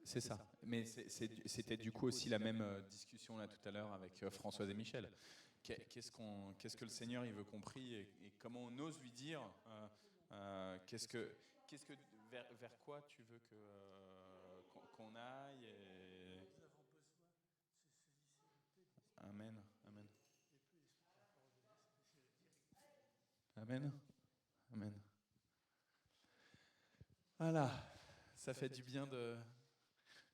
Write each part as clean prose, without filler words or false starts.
C'est ça. Mais c'était du coup aussi la même discussion là tout à l'heure avec Françoise et Michel. Qu'est-ce que le Seigneur il veut qu'on prie et comment on ose lui dire qu'est-ce que vers quoi tu veux qu'on aille Nous avons besoin de se saisir le peu d'esprit. Amen, amen, Le peu d'esprit que la parole de Dieu, c'est le directeur. amen, amen. Voilà, ça fait du bien de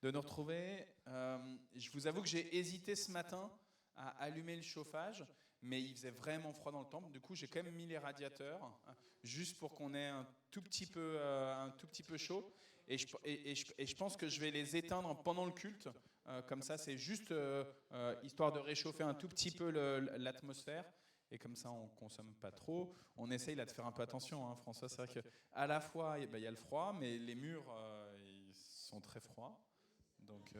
nous retrouver. Je vous avoue que j'ai hésité ce matin à allumer le chauffage, mais il faisait vraiment froid dans le temple. Du coup, j'ai quand même mis les radiateurs, juste pour qu'on ait un tout petit peu chaud. Et je pense que je vais les éteindre pendant le culte. Comme ça, c'est juste histoire de réchauffer un tout petit peu l'atmosphère. Et comme ça, on ne consomme pas trop. On essaye là de faire un peu attention, hein, François. C'est vrai qu'à la fois, il y a le froid, mais les murs ils sont très froids. Donc,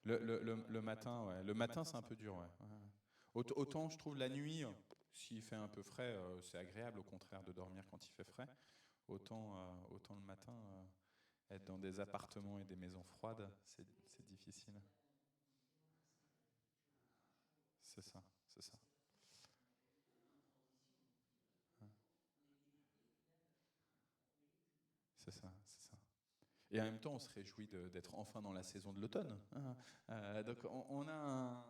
le matin, ouais. Le matin, c'est un peu dur, ouais. Autant, je trouve, la nuit, s'il fait un peu frais, c'est agréable, au contraire, de dormir quand il fait frais. Autant le matin, être dans des appartements et des maisons froides, c'est difficile. C'est ça, c'est ça. C'est ça, c'est ça. Et en même temps, on se réjouit d'être enfin dans la saison de l'automne. Donc, on a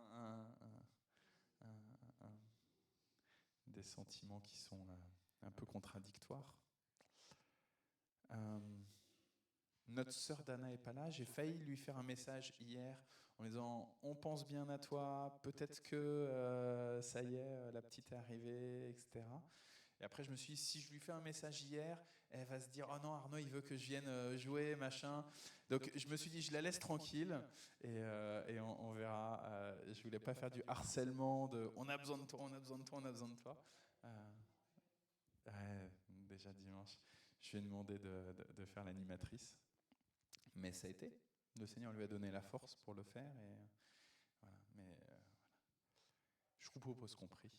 des sentiments qui sont un peu contradictoires. Notre sœur Dana n'est pas là. J'ai failli lui faire un message hier en lui disant « On pense bien à toi, peut-être que ça y est, la petite est arrivée, etc. » Et après, je me suis dit, si je lui fais un message hier, elle va se dire, oh non, Arnaud, il veut que je vienne jouer, machin. Donc, je me suis dit, je la laisse tranquille et on verra. Je voulais pas faire du harcèlement de, on a besoin de toi, on a besoin de toi, on a besoin de toi. Déjà dimanche, je lui ai demandé de faire l'animatrice. Mais ça a été. Le Seigneur lui a donné la force pour le faire. Et voilà. Mais voilà. Je vous propose qu'on prie.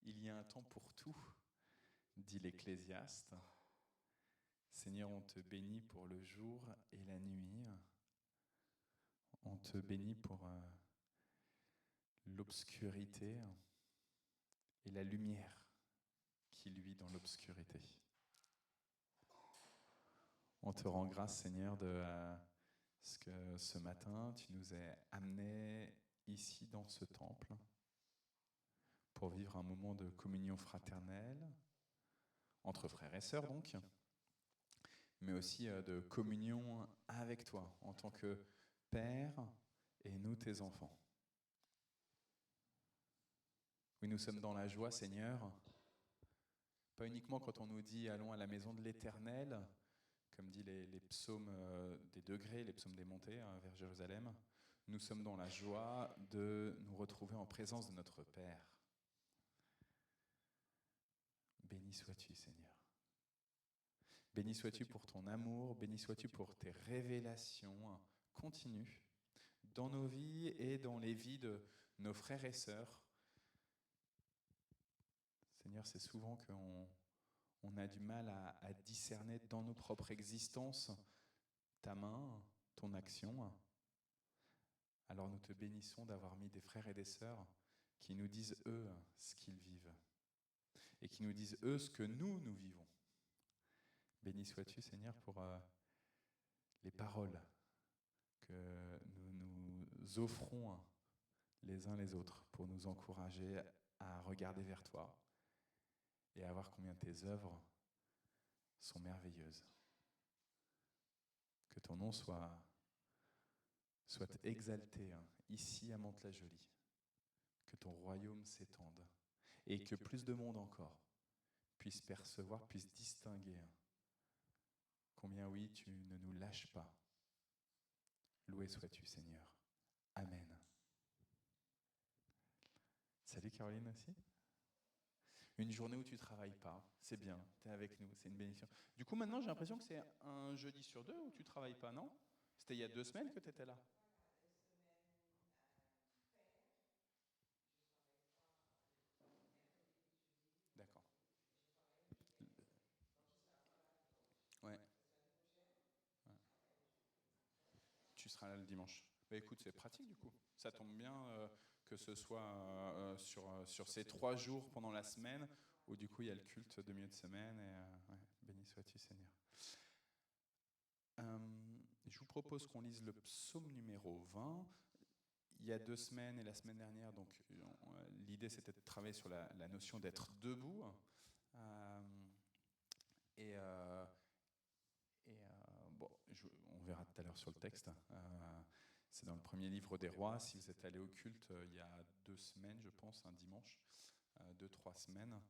Il y a un temps pour tout, dit l'Ecclésiaste. Seigneur, on te bénit pour le jour et la nuit. On te bénit pour l'obscurité et la lumière qui luit dans l'obscurité. On te rend grâce, Seigneur, de ce que ce matin, tu nous as amenés ici dans ce temple pour vivre un moment de communion fraternelle, entre frères et sœurs donc, mais aussi de communion avec toi, en tant que Père et nous tes enfants. Oui, nous sommes dans la joie, Seigneur, pas uniquement quand on nous dit « allons à la maison de l'Éternel », comme dit les psaumes des degrés, les psaumes des montées vers Jérusalem. Nous sommes dans la joie de nous retrouver en présence de notre Père. Béni sois-tu, Seigneur. Béni sois-tu pour ton amour, béni sois-tu pour tes révélations continues dans nos vies et dans les vies de nos frères et sœurs. Seigneur, c'est souvent qu'on a du mal à discerner dans nos propres existences ta main, ton action. Alors nous te bénissons d'avoir mis des frères et des sœurs qui nous disent, eux, ce qu'ils vivent. Et qui nous disent, eux, ce que nous vivons. Béni sois-tu, Seigneur, pour les paroles que nous nous offrons les uns les autres pour nous encourager à regarder vers toi et à voir combien tes œuvres sont merveilleuses. Que ton nom soit exalté ici à Mantes-la-Jolie. Que ton royaume s'étende et que plus de monde encore puisse percevoir, puisse distinguer combien oui, tu ne nous lâches pas. Loué sois-tu, Seigneur. Amen. Salut Caroline aussi. Une journée où tu ne travailles pas, c'est bien, tu es avec nous, c'est une bénédiction. Du coup, maintenant, j'ai l'impression que c'est un jeudi sur deux où tu ne travailles pas, non? C'était il y a 2 semaines que tu étais là. tu seras là le dimanche. Bah, écoute, c'est pratique du coup. Ça tombe bien que ce soit sur ces 3 jours pendant la semaine, où du coup il y a le culte de milieu de semaine. Et béni sois-tu Seigneur. Je vous propose qu'on lise le psaume numéro 20. Il y a 2 semaines et la semaine dernière, donc l'idée c'était de travailler sur la notion d'être debout. Bon, on verra tout à l'heure sur le texte. C'est dans le premier livre des rois. Si vous êtes allé au culte il y a 2 semaines, je pense, un dimanche, 2-3 semaines,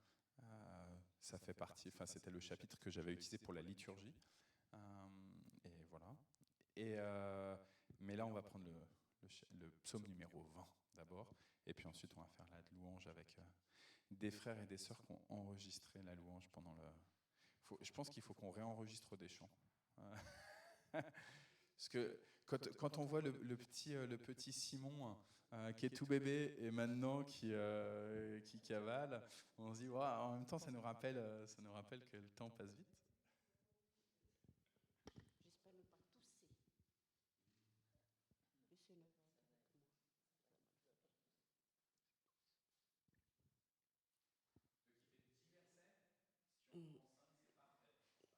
ça fait partie. Enfin, c'était le chapitre que j'avais utilisé pour la liturgie. Et voilà. Mais là, on va prendre le psaume numéro 20 d'abord, et puis ensuite on va faire la louange avec des frères et des sœurs qui ont enregistré la louange pendant je pense qu'il faut qu'on réenregistre des chants. Parce que quand on voit le petit Simon qui est tout bébé et maintenant qui cavale, on se dit wow, en même temps ça nous rappelle que le temps passe vite.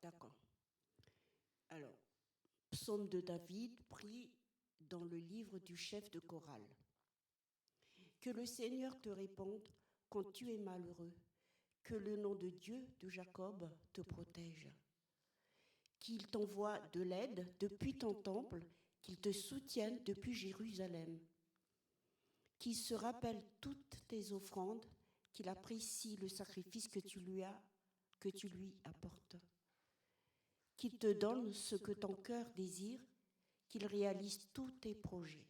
D'accord. Alors, psaume de David, pris dans le livre du chef de chorale. Que le Seigneur te réponde quand tu es malheureux, que le nom de Dieu de Jacob te protège, qu'il t'envoie de l'aide depuis ton temple, qu'il te soutienne depuis Jérusalem, qu'il se rappelle toutes tes offrandes, qu'il apprécie le sacrifice que tu lui apportes, qu'il te donne ce que ton cœur désire, qu'il réalise tous tes projets.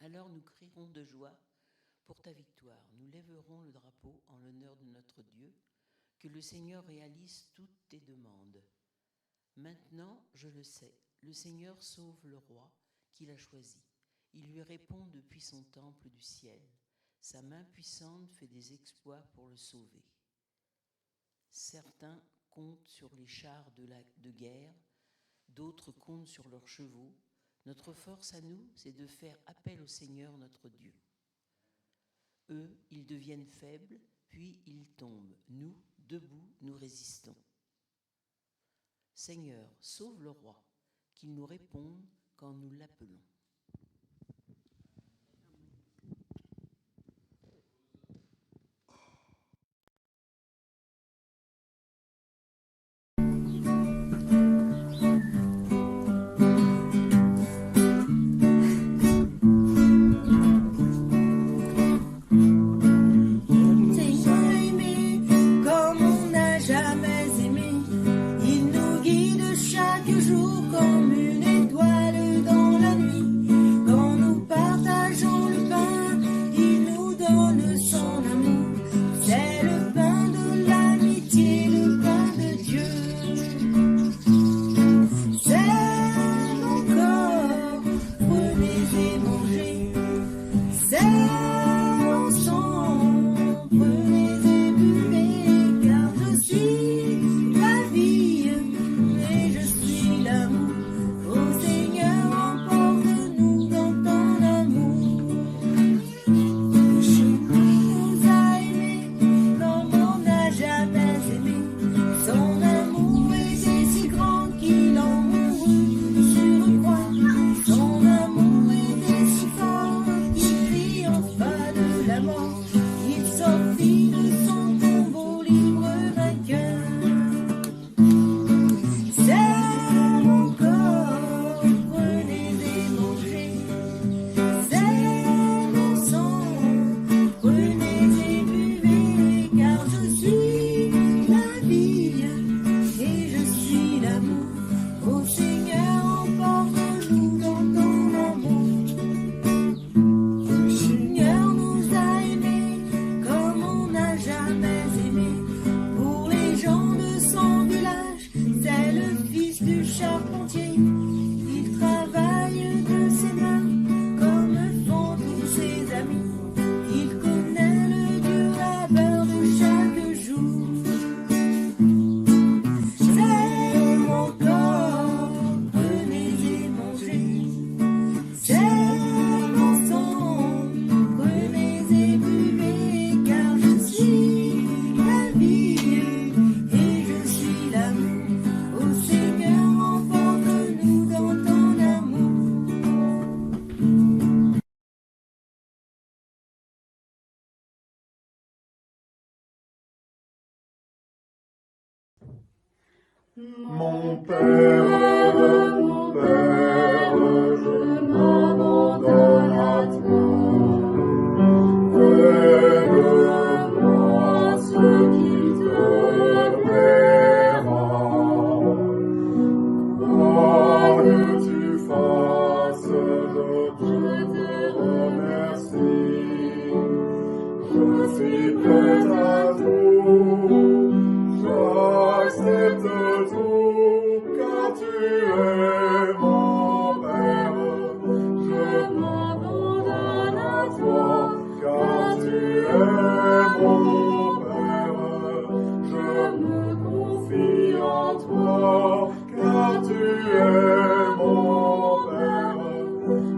Alors nous crierons de joie pour ta victoire. Nous lèverons le drapeau en l'honneur de notre Dieu, que le Seigneur réalise toutes tes demandes. Maintenant, je le sais, le Seigneur sauve le roi qu'il a choisi. Il lui répond depuis son temple du ciel. Sa main puissante fait des exploits pour le sauver. Certains comptent sur les chars de guerre, d'autres comptent sur leurs chevaux. Notre force à nous, c'est de faire appel au Seigneur notre Dieu. Eux, ils deviennent faibles, puis ils tombent. Nous, debout, nous résistons. Seigneur, sauve le roi, qu'il nous réponde quand nous l'appelons. Mon Père, je m'abandonne à toi. Fais-de-moi ce qui te plaira. Quoi que tu fasses, je te remercie. Je suis prêt à tout, j'accepte tout, car tu es mon Père. Je m'abandonne à toi, car tu es mon Père. Je me confie en toi, car tu es mon Père.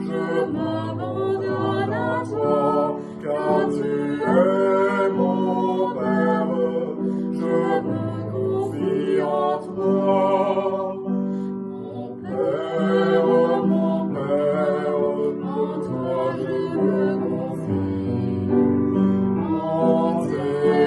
Je m'abandonne à toi, car tu es mon Père. Je me confie en toi. Mon Père, en toi je me confie. En tes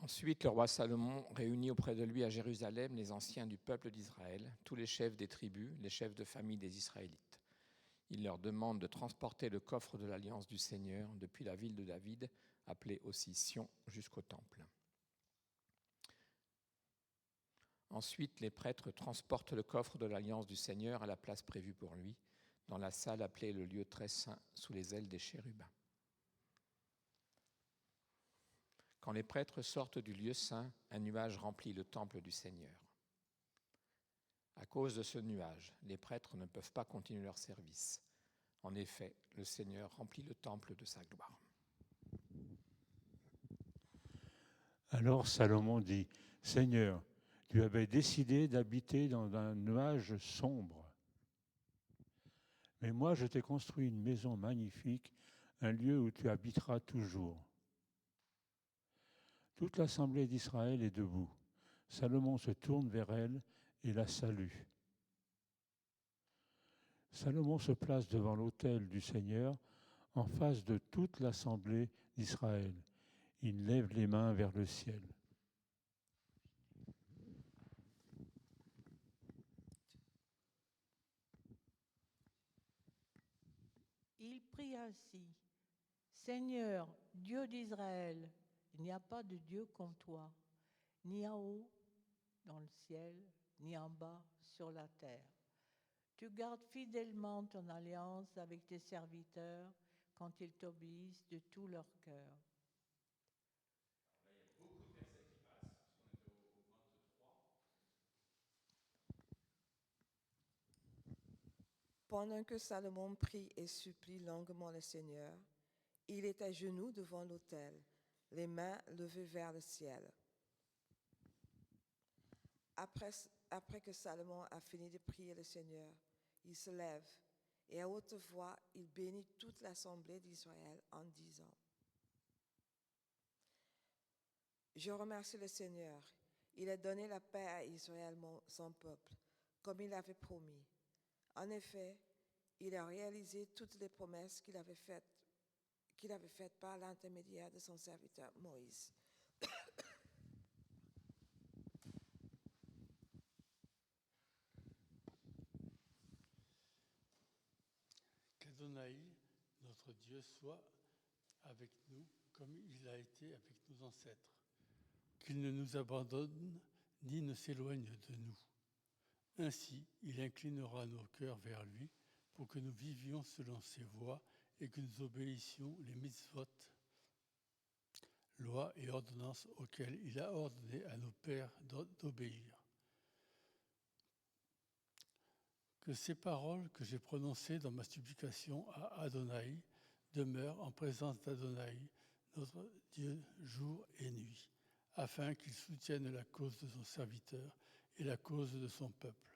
Ensuite, le roi Salomon réunit auprès de lui à Jérusalem les anciens du peuple d'Israël, tous les chefs des tribus, les chefs de famille des Israélites. Il leur demande de transporter le coffre de l'alliance du Seigneur depuis la ville de David, appelée aussi Sion, jusqu'au temple. Ensuite, les prêtres transportent le coffre de l'alliance du Seigneur à la place prévue pour lui, dans la salle appelée le lieu très saint, sous les ailes des chérubins. Quand les prêtres sortent du lieu saint, un nuage remplit le temple du Seigneur. À cause de ce nuage, les prêtres ne peuvent pas continuer leur service. En effet, le Seigneur remplit le temple de sa gloire. Alors Salomon dit, « Seigneur, tu avais décidé d'habiter dans un nuage sombre. Mais moi, je t'ai construit une maison magnifique, un lieu où tu habiteras toujours. » Toute l'assemblée d'Israël est debout. Salomon se tourne vers elle et la salue. Salomon se place devant l'autel du Seigneur en face de toute l'assemblée d'Israël. Il lève les mains vers le ciel. Il prie ainsi. Seigneur, Dieu d'Israël, il n'y a pas de Dieu comme toi, ni en haut dans le ciel, ni en bas sur la terre. Tu gardes fidèlement ton alliance avec tes serviteurs quand ils t'obéissent de tout leur cœur. Pendant que Salomon prie et supplie longuement le Seigneur, il est à genoux devant l'autel, les mains levées vers le ciel. Après que Salomon a fini de prier le Seigneur, il se lève et à haute voix, il bénit toute l'assemblée d'Israël en disant: Je remercie le Seigneur. Il a donné la paix à Israël, son peuple, comme il l'avait promis. En effet, il a réalisé toutes les promesses qu'il avait faites par l'intermédiaire de son serviteur Moïse. Qu'Adonai, notre Dieu, soit avec nous comme il a été avec nos ancêtres. Qu'il ne nous abandonne ni ne s'éloigne de nous. Ainsi, il inclinera nos cœurs vers lui pour que nous vivions selon ses voies et que nous obéissions les mitzvot, lois et ordonnances auxquelles il a ordonné à nos pères d'obéir. Que ces paroles que j'ai prononcées dans ma supplication à Adonai demeurent en présence d'Adonai, notre Dieu, jour et nuit, afin qu'il soutienne la cause de son serviteur et la cause de son peuple,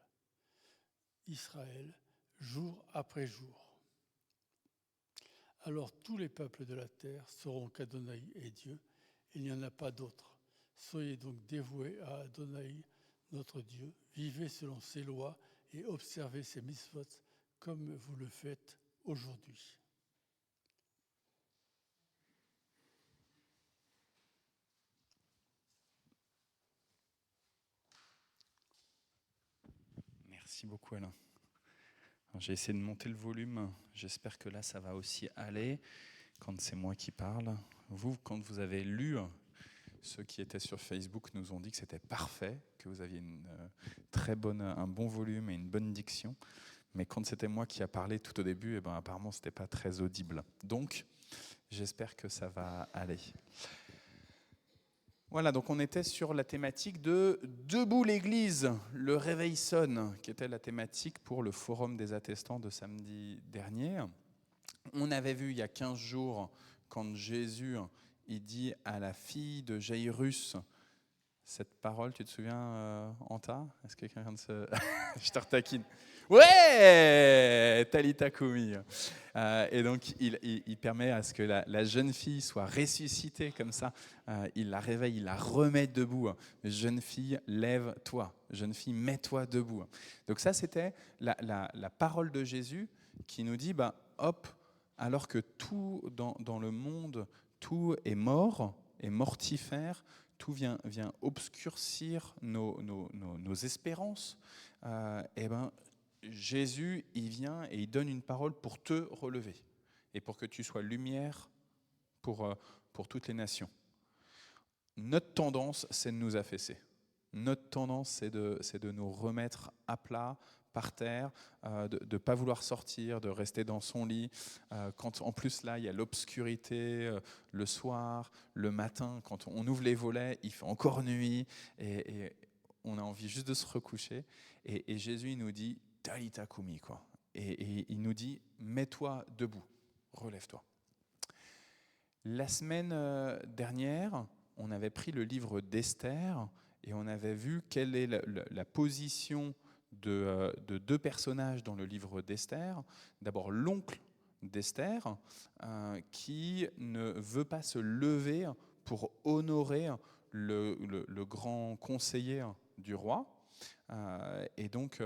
Israël, jour après jour. Alors tous les peuples de la terre sauront qu'Adonai est Dieu, il n'y en a pas d'autre. Soyez donc dévoués à Adonai, notre Dieu, vivez selon ses lois et observez ses mitzvot comme vous le faites aujourd'hui. Merci beaucoup Alain. Alors, j'ai essayé de monter le volume, j'espère que là ça va aussi aller quand c'est moi qui parle. Vous, quand vous avez lu, ceux qui étaient sur Facebook nous ont dit que c'était parfait, que vous aviez un bon volume et une bonne diction. Mais quand c'était moi qui a parlé tout au début, apparemment c'était pas très audible. Donc j'espère que ça va aller. Voilà, donc on était sur la thématique de Debout l'Église, le réveil sonne, qui était la thématique pour le forum des attestants de samedi dernier. On avait vu il y a 15 jours, quand Jésus il dit à la fille de Jairus, cette parole, tu te souviens, Anta ? Est-ce que quelqu'un vient de se... Je te retaquine. Ouais, Talita Kumi. Et donc, il permet à ce que la jeune fille soit ressuscitée comme ça. Il la réveille, il la remet debout. Jeune fille, lève-toi. Jeune fille, mets-toi debout. Donc ça, c'était la parole de Jésus qui nous dit, hop, alors que tout dans le monde, tout est mort, est mortifère, tout vient obscurcir nos espérances, et ben, Jésus, il vient et il donne une parole pour te relever et pour que tu sois lumière pour toutes les nations. Notre tendance, c'est de nous affaisser. Notre tendance, c'est de nous remettre à plat, par terre, de ne pas vouloir sortir, de rester dans son lit. Quand en plus là, il y a l'obscurité le soir, le matin, quand on ouvre les volets, il fait encore nuit et on a envie juste de se recoucher. Et Jésus, il nous dit « Talita kumi » quoi. Et il nous dit « Mets-toi debout, relève-toi ». La semaine dernière, on avait pris le livre d'Esther et on avait vu quelle est la position de deux personnages dans le livre d'Esther. D'abord l'oncle d'Esther qui ne veut pas se lever pour honorer le grand conseiller du roi. Et donc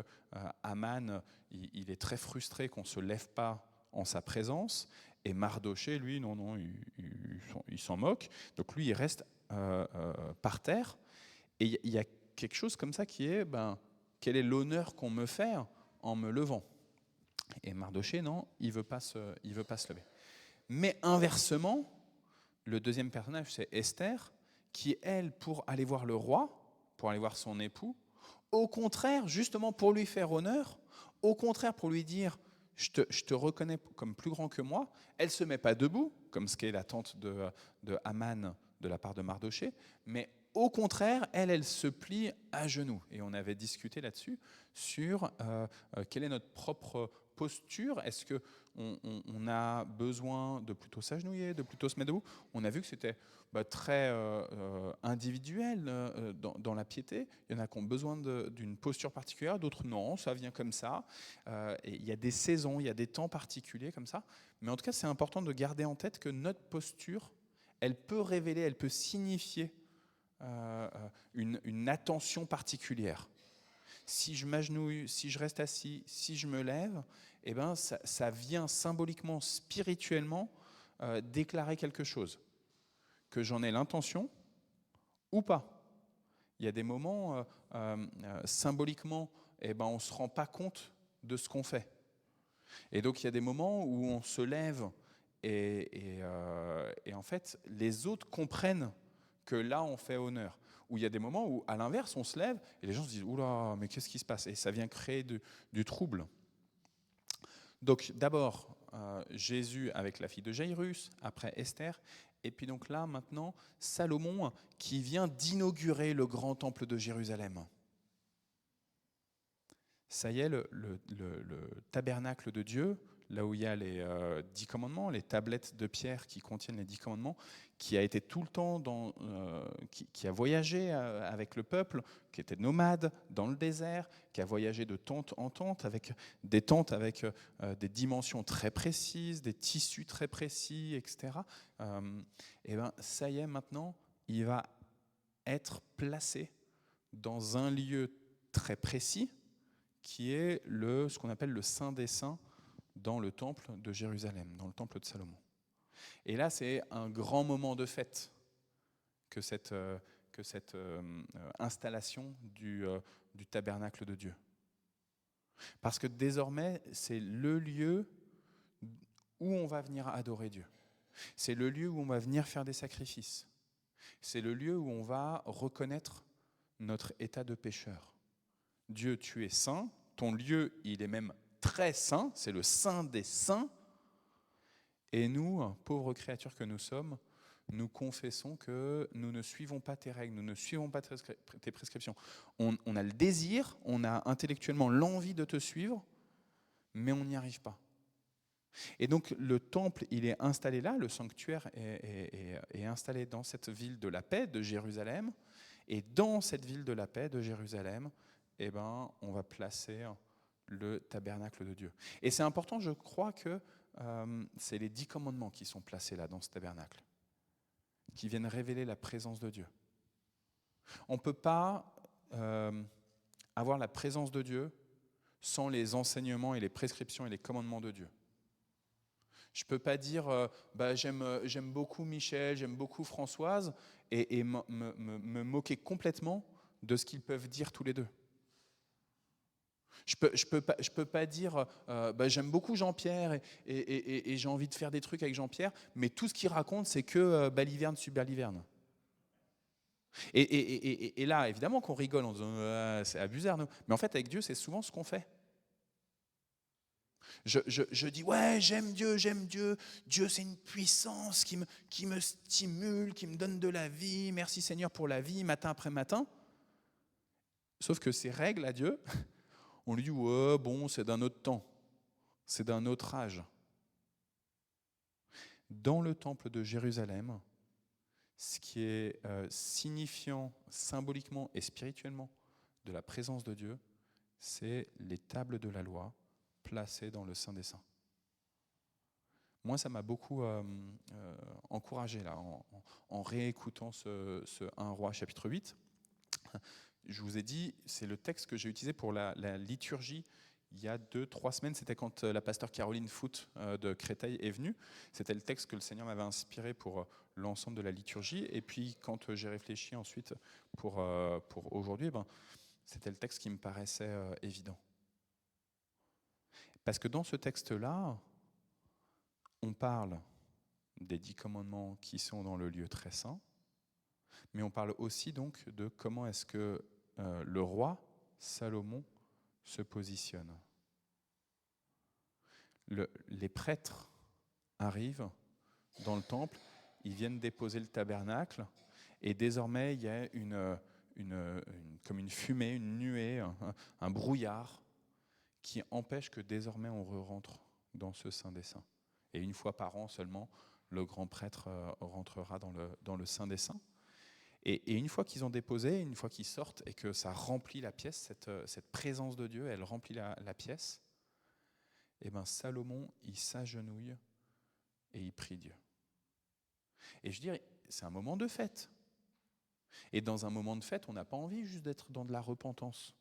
Aman, il est très frustré qu'on ne se lève pas en sa présence. Et Mardoché, lui, non, il s'en moque. Donc lui, il reste par terre. Et il y a quelque chose comme ça qui est, quel est l'honneur qu'on me fait en me levant? Et Mardoché, non, il veut pas se lever. Mais inversement, le deuxième personnage, c'est Esther, qui, elle, pour aller voir le roi, pour aller voir son époux, au contraire, justement pour lui faire honneur, au contraire pour lui dire « je te reconnais comme plus grand que moi », elle ne se met pas debout, comme ce qu'est l'attente de Aman de la part de Mardoché, mais au contraire, elle se plie à genoux. Et on avait discuté là-dessus sur quelle est notre propre posture. Est-ce qu'on a besoin de plutôt s'agenouiller, de plutôt se mettre debout? On a vu que c'était très individuel dans la piété. Il y en a qui ont besoin d'une posture particulière, d'autres non, ça vient comme ça. Et il y a des saisons, il y a des temps particuliers comme ça. Mais en tout cas, c'est important de garder en tête que notre posture, elle peut révéler, elle peut signifier une attention particulière. Si je m'agenouille, si je reste assis, si je me lève, eh ben, ça vient symboliquement, spirituellement déclarer quelque chose. Que j'en ai l'intention ou pas. Il y a des moments, symboliquement, eh ben, on ne se rend pas compte de ce qu'on fait. Et donc il y a des moments où on se lève et en fait, les autres comprennent que là, on fait honneur. Ou il y a des moments où, à l'inverse, on se lève et les gens se disent « Oula, mais qu'est-ce qui se passe ?» Et ça vient créer du trouble. Donc d'abord, Jésus avec la fille de Jairus, après Esther, et puis donc là, maintenant, Salomon qui vient d'inaugurer le grand temple de Jérusalem. Ça y est, le tabernacle de Dieu, là où il y a les 10 commandements, les tablettes de pierre qui contiennent les 10 commandements, qui a été tout le temps qui a voyagé avec le peuple, qui était nomade dans le désert, qui a voyagé de tente en tente, avec des tentes avec des dimensions très précises, des tissus très précis, etc. Et ben, ça y est, maintenant, il va être placé dans un lieu très précis, qui est ce qu'on appelle le Saint des Saints dans le temple de Jérusalem, dans le temple de Salomon. Et là, c'est un grand moment de fête que cette installation du tabernacle de Dieu. Parce que désormais, c'est le lieu où on va venir adorer Dieu. C'est le lieu où on va venir faire des sacrifices. C'est le lieu où on va reconnaître notre état de pécheur. Dieu, tu es saint, ton lieu, il est même très saint, c'est le saint des saints. Et nous, pauvres créatures que nous sommes, nous confessons que nous ne suivons pas tes règles, nous ne suivons pas tes prescriptions. On a le désir, on a intellectuellement l'envie de te suivre, mais on n'y arrive pas. Et donc le temple, il est installé là, le sanctuaire est installé dans cette ville de la paix de Jérusalem. Et dans cette ville de la paix de Jérusalem, eh ben, on va placer le tabernacle de Dieu. Et c'est important, je crois que c'est les 10 commandements qui sont placés là, dans ce tabernacle, qui viennent révéler la présence de Dieu. On ne peut pas avoir la présence de Dieu sans les enseignements et les prescriptions et les commandements de Dieu. Je ne peux pas dire j'aime beaucoup Michel, j'aime beaucoup Françoise et me moquer complètement de ce qu'ils peuvent dire tous les deux. Je peux pas dire j'aime beaucoup Jean-Pierre et j'ai envie de faire des trucs avec Jean-Pierre, mais tout ce qu'il raconte, c'est que baliverne, baliverne. Et là, évidemment qu'on rigole en disant c'est abusé, Arnaud. Mais en fait, avec Dieu, c'est souvent ce qu'on fait. Je dis ouais, j'aime Dieu. Dieu, c'est une puissance qui me stimule, qui me donne de la vie. Merci Seigneur pour la vie, matin après matin. Sauf que ces règles à Dieu, on lui dit ouais, bon, c'est d'un autre temps, c'est d'un autre âge. Dans le temple de Jérusalem, ce qui est signifiant symboliquement et spirituellement de la présence de Dieu, c'est les tables de la loi placées dans le Saint des Saints. Moi, ça m'a beaucoup encouragé là, en réécoutant ce 1 Roi chapitre 8. Je vous ai dit, c'est le texte que j'ai utilisé pour la liturgie il y a 2-3 semaines. C'était quand la pasteure Caroline Foot de Créteil est venue. C'était le texte que le Seigneur m'avait inspiré pour l'ensemble de la liturgie. Et puis, quand j'ai réfléchi ensuite pour aujourd'hui, c'était le texte qui me paraissait évident. Parce que dans ce texte-là, on parle des 10 commandements qui sont dans le lieu très saint, mais on parle aussi donc de comment est-ce que le roi Salomon se positionne. Les prêtres arrivent dans le temple, ils viennent déposer le tabernacle, et désormais il y a comme une fumée, une nuée, un brouillard qui empêche que désormais on rentre dans ce Saint des Saints. Et une fois par an seulement, le grand prêtre rentrera dans le Saint des Saints. Et une fois qu'ils ont déposé, une fois qu'ils sortent et que ça remplit la pièce, cette présence de Dieu, elle remplit la pièce, et Salomon, il s'agenouille et il prie Dieu. Et je dirais, c'est un moment de fête. Et dans un moment de fête, on n'a pas envie juste d'être dans de la repentance.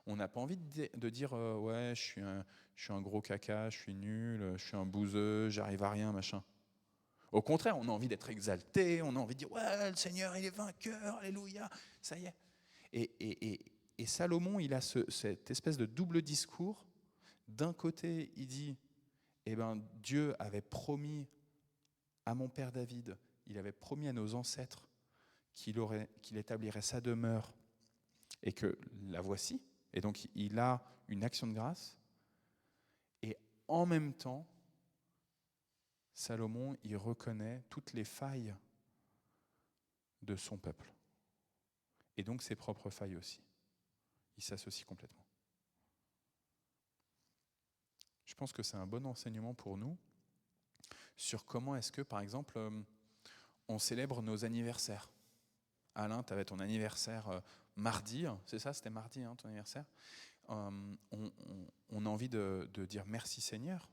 On n'a pas envie de dire ouais, je suis un gros caca, je suis nul, je suis un bouseux, j'arrive à rien, machin. Au contraire, on a envie d'être exalté, on a envie de dire ouais, le Seigneur, il est vainqueur, alléluia, ça y est. Et Salomon, il a cette espèce de double discours. D'un côté, il dit Dieu avait promis à mon père David, il avait promis à nos ancêtres qu'il établirait sa demeure et que la voici. Et donc, il a une action de grâce. Et en même temps, Salomon, il reconnaît toutes les failles de son peuple. Et donc ses propres failles aussi. Il s'associe complètement. Je pense que c'est un bon enseignement pour nous sur comment est-ce que, par exemple, on célèbre nos anniversaires. Alain, tu avais ton anniversaire mardi, c'est ça, c'était mardi ton anniversaire. On a envie de dire merci Seigneur.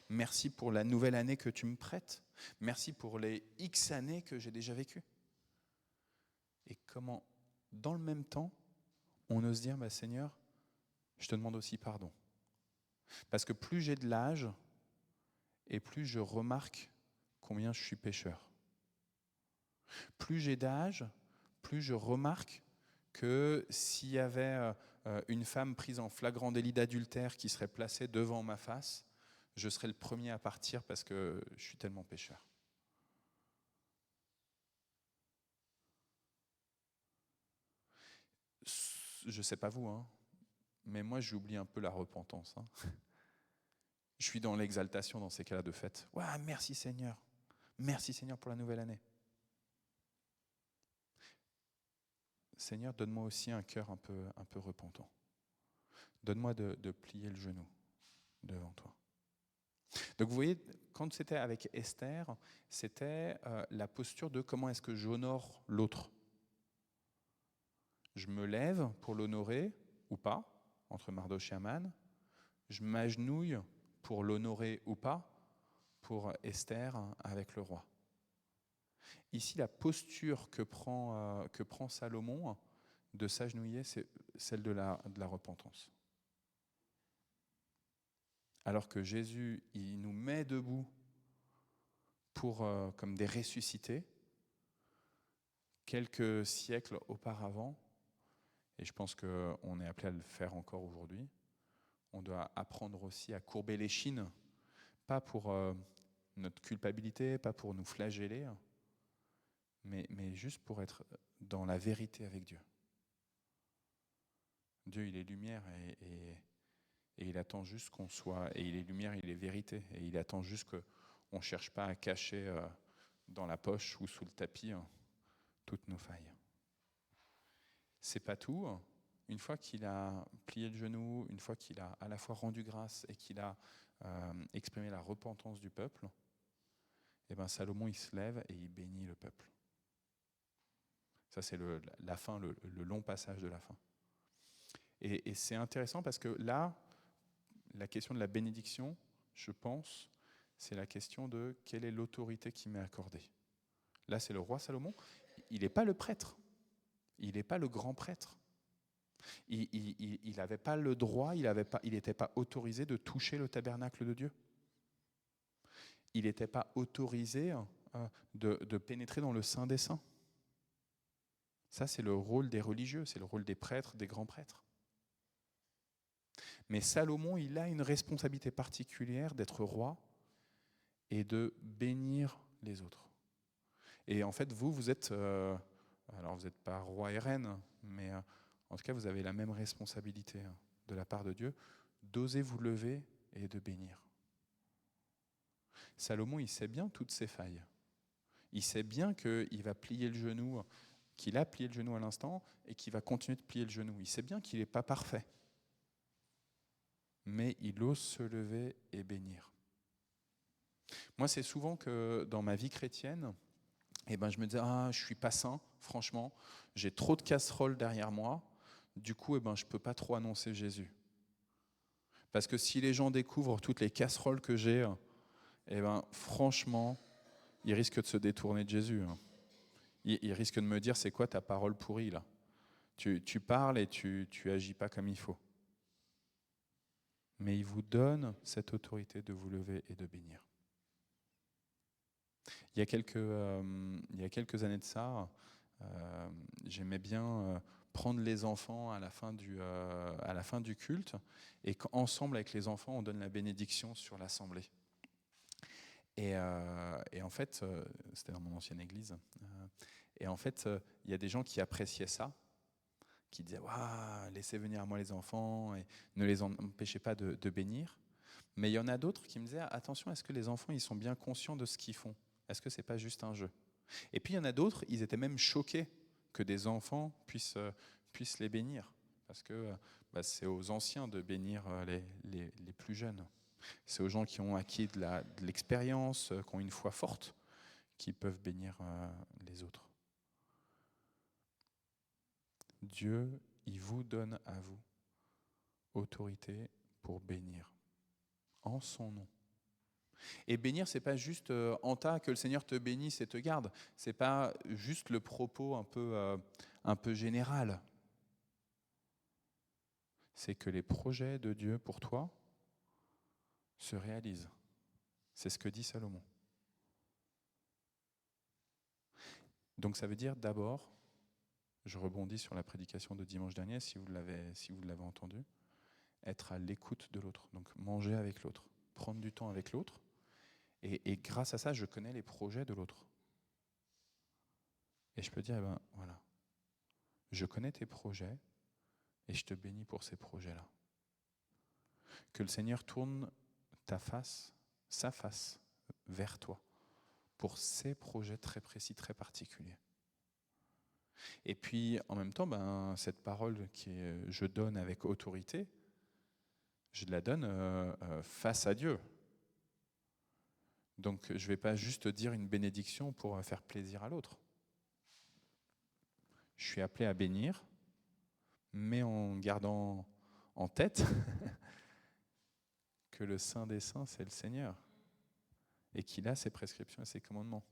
Merci pour la nouvelle année que tu me prêtes. Merci pour les X années que j'ai déjà vécues. Et comment, dans le même temps, on ose dire, Seigneur, je te demande aussi pardon. Parce que plus j'ai de l'âge, et plus je remarque combien je suis pécheur. Plus j'ai d'âge, plus je remarque que s'il y avait une femme prise en flagrant délit d'adultère qui serait placée devant ma face, je serais le premier à partir parce que je suis tellement pécheur. Je ne sais pas vous, mais moi j'oublie un peu la repentance. Je suis dans l'exaltation dans ces cas-là de fête. Ouais, merci Seigneur. Merci Seigneur pour la nouvelle année. Seigneur, donne-moi aussi un cœur un peu repentant. Donne-moi de plier le genou devant toi. Donc vous voyez, quand c'était avec Esther, c'était la posture de comment est-ce que j'honore l'autre. Je me lève pour l'honorer ou pas, entre Mardochée et Aman. Je m'agenouille pour l'honorer ou pas, pour Esther avec le roi. Ici, la posture que prend Salomon de s'agenouiller, c'est celle de la repentance. alors que Jésus, il nous met debout comme des ressuscités, quelques siècles auparavant, et je pense qu'on est appelé à le faire encore aujourd'hui, on doit apprendre aussi à courber l'échine, pas pour notre culpabilité, pas pour nous flageller, mais juste pour être dans la vérité avec Dieu. Dieu, il est lumière et il attend juste qu'on soit, et il est lumière, il est vérité, et il attend juste qu'on ne cherche pas à cacher dans la poche ou sous le tapis toutes nos failles. C'est pas tout. Une fois qu'il a plié le genou, une fois qu'il a à la fois rendu grâce et qu'il a exprimé la repentance du peuple, et ben Salomon, il se lève et il bénit le peuple. Ça, c'est la fin, le long passage de la fin. Et c'est intéressant parce que là, la question de la bénédiction, je pense, c'est la question de quelle est l'autorité qui m'est accordée. Là, c'est le roi Salomon. Il n'est pas le prêtre. Il n'est pas le grand prêtre. Il n'avait pas le droit, il n'était pas autorisé de toucher le tabernacle de Dieu. Il n'était pas autorisé de pénétrer dans le Saint des Saints. Ça, c'est le rôle des religieux, c'est le rôle des prêtres, des grands prêtres. Mais Salomon, il a une responsabilité particulière d'être roi et de bénir les autres. Et en fait, vous êtes, alors vous n'êtes pas roi et reine, mais en tout cas, vous avez la même responsabilité de la part de Dieu, d'oser vous lever et de bénir. Salomon, il sait bien toutes ses failles. Il sait bien qu'il va plier le genou, qu'il a plié le genou à l'instant et qu'il va continuer de plier le genou. Il sait bien qu'il n'est pas parfait. Mais il ose se lever et bénir. Moi, c'est souvent que dans ma vie chrétienne, je me disais, je ne suis pas saint, franchement, j'ai trop de casseroles derrière moi, du coup, je ne peux pas trop annoncer Jésus. Parce que si les gens découvrent toutes les casseroles que j'ai, franchement, ils risquent de se détourner de Jésus. Ils risquent de me dire, c'est quoi ta parole pourrie là ? Tu parles et tu agis pas comme il faut. Mais il vous donne cette autorité de vous lever et de bénir. Il y a quelques années de ça, j'aimais bien prendre les enfants à la fin du culte et qu'ensemble avec les enfants, on donne la bénédiction sur l'assemblée. Et en fait, c'était dans mon ancienne église, et en fait, il y a des gens qui appréciaient ça, qui disaient « laissez venir à moi les enfants et ne les empêchez pas de bénir ». Mais il y en a d'autres qui me disaient « attention, est-ce que les enfants ils sont bien conscients de ce qu'ils font ? Est-ce que ce n'est pas juste un jeu ?» Et puis il y en a d'autres, ils étaient même choqués que des enfants puissent les bénir, parce que c'est aux anciens de bénir les plus jeunes. C'est aux gens qui ont acquis de l'expérience, qui ont une foi forte, qui peuvent bénir les autres. Dieu, il vous donne à vous autorité pour bénir en son nom. Et bénir, c'est pas juste en tas que le Seigneur te bénisse et te garde. C'est pas juste le propos un peu général. C'est que les projets de Dieu pour toi se réalisent. C'est ce que dit Salomon. Donc ça veut dire d'abord, je rebondis sur la prédication de dimanche dernier, si vous l'avez entendu, être à l'écoute de l'autre. Donc manger avec l'autre, prendre du temps avec l'autre. Et grâce à ça, je connais les projets de l'autre. Et je peux dire, voilà, je connais tes projets et je te bénis pour ces projets-là. Que le Seigneur tourne sa face vers toi pour ces projets très précis, très particuliers. Et puis, en même temps, cette parole je donne avec autorité, je la donne face à Dieu. Donc, je ne vais pas juste dire une bénédiction pour faire plaisir à l'autre. Je suis appelé à bénir, mais en gardant en tête que le Saint des Saints, c'est le Seigneur, et qu'il a ses prescriptions et ses commandements.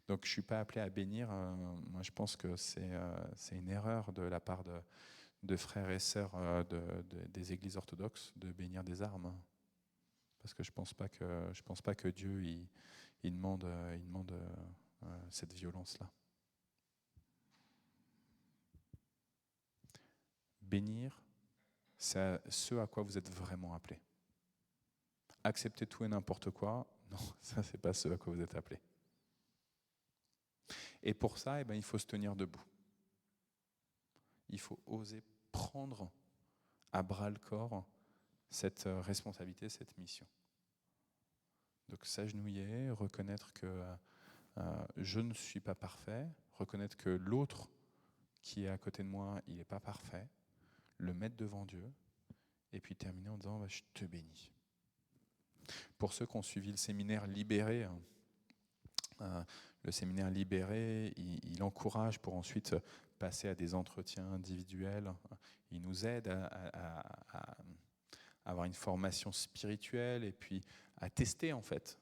Donc, je ne suis pas appelé à bénir. Moi, je pense que c'est une erreur de la part de frères et sœurs des églises orthodoxes de bénir des armes. Parce que je pense pas que Dieu il demande cette violence-là. Bénir, c'est ce à quoi vous êtes vraiment appelés. Accepter tout et n'importe quoi, non, ça c'est pas ce à quoi vous êtes appelés. Et pour ça, il faut se tenir debout. Il faut oser prendre à bras le corps cette responsabilité, cette mission. Donc s'agenouiller, reconnaître que je ne suis pas parfait, reconnaître que l'autre qui est à côté de moi, il n'est pas parfait, le mettre devant Dieu, et puis terminer en disant je te bénis. Pour ceux qui ont suivi le séminaire Libéré, le séminaire Libéré, il encourage pour ensuite passer à des entretiens individuels. Il nous aide à avoir une formation spirituelle et puis à tester en fait,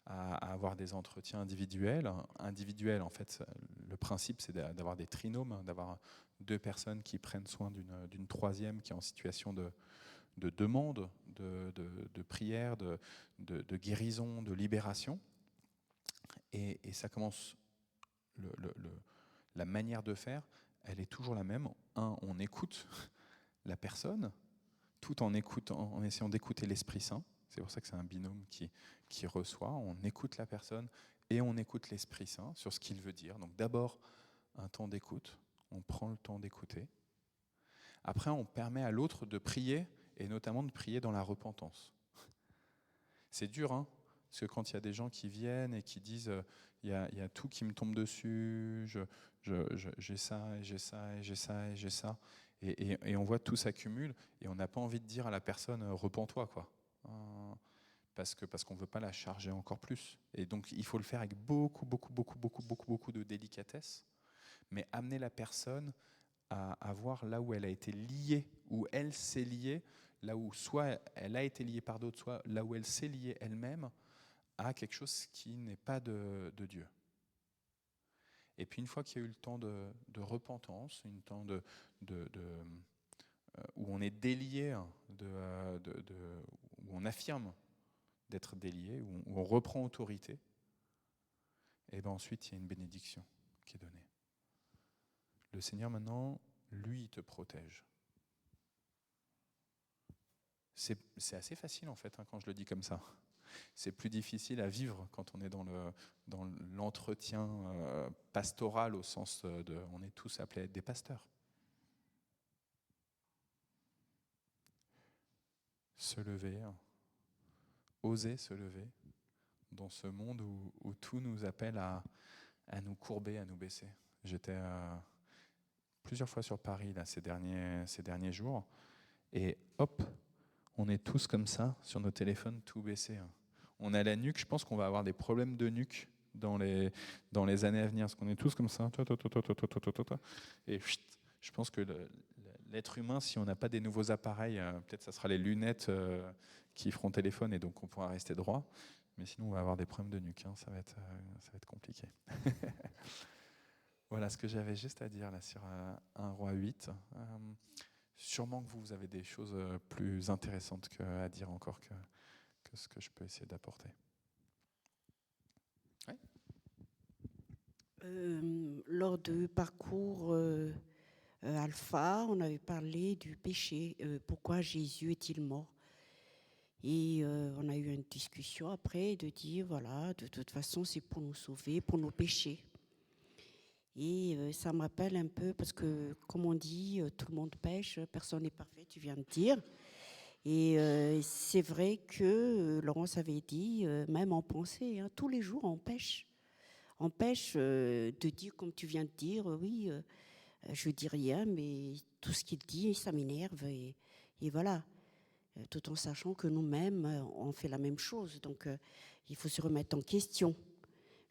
à avoir des entretiens individuels. Individuels, en fait, le principe c'est d'avoir des trinômes, d'avoir 2 personnes qui prennent soin d'une troisième qui est en situation de demande, de prière, de guérison, de libération. Et ça commence, la manière de faire, elle est toujours la même. On écoute la personne, tout en essayant d'écouter l'Esprit Saint. C'est pour ça que c'est un binôme qui reçoit. On écoute la personne et on écoute l'Esprit Saint sur ce qu'il veut dire. Donc d'abord, un temps d'écoute. On prend le temps d'écouter. Après, on permet à l'autre de prier, et notamment de prier dans la repentance. C'est dur, hein, parce que quand il y a des gens qui viennent et qui disent il y a tout qui me tombe dessus, j'ai ça, et j'ai ça, et j'ai ça, et j'ai ça, et on voit tout s'accumule, et on n'a pas envie de dire à la personne repens-toi, quoi. Parce qu'on ne veut pas la charger encore plus. Et donc il faut le faire avec beaucoup de délicatesse, mais amener la personne à voir là où elle a été liée, où elle s'est liée, là où soit elle a été liée par d'autres, soit là où elle s'est liée elle-même à quelque chose qui n'est pas de Dieu. Et puis une fois qu'il y a eu le temps de repentance, un temps où on est délié, où on affirme d'être délié, où on reprend autorité, et bien ensuite il y a une bénédiction qui est donnée. Le Seigneur maintenant, lui, il te protège. C'est assez facile en fait quand je le dis comme ça. C'est plus difficile à vivre quand on est dans l'entretien pastoral au sens de on est tous appelés à être des pasteurs. Se lever, oser se lever dans ce monde où tout nous appelle à nous courber, à nous baisser. J'étais plusieurs fois sur Paris là, ces derniers jours, et hop, on est tous comme ça, sur nos téléphones, tout baissé. On a la nuque, je pense qu'on va avoir des problèmes de nuque dans les années à venir, parce qu'on est tous comme ça, et je pense que l'être humain, si on n'a pas des nouveaux appareils, peut-être ça sera les lunettes qui feront téléphone, et donc on pourra rester droit, mais sinon on va avoir des problèmes de nuque, ça va être compliqué. Voilà ce que j'avais juste à dire là sur 1 Roi 8. Sûrement que vous avez des choses plus intéressantes à dire encore que ce que je peux essayer d'apporter. Ouais. Lors du parcours Alpha, on avait parlé du péché. Pourquoi Jésus est-il mort? Et on a eu une discussion après de dire, voilà, de toute façon, c'est pour nous sauver, pour nos péchés. Et ça me rappelle un peu, parce que, comme on dit, tout le monde pêche, personne n'est parfait, tu viens de dire. Et c'est vrai que Laurence avait dit, même en pensée, tous les jours on pêche. On pêche de dire, comme tu viens de dire, oui, je dis rien, mais tout ce qu'il dit, ça m'énerve. Et voilà, tout en sachant que nous-mêmes, on fait la même chose. Donc, il faut se remettre en question.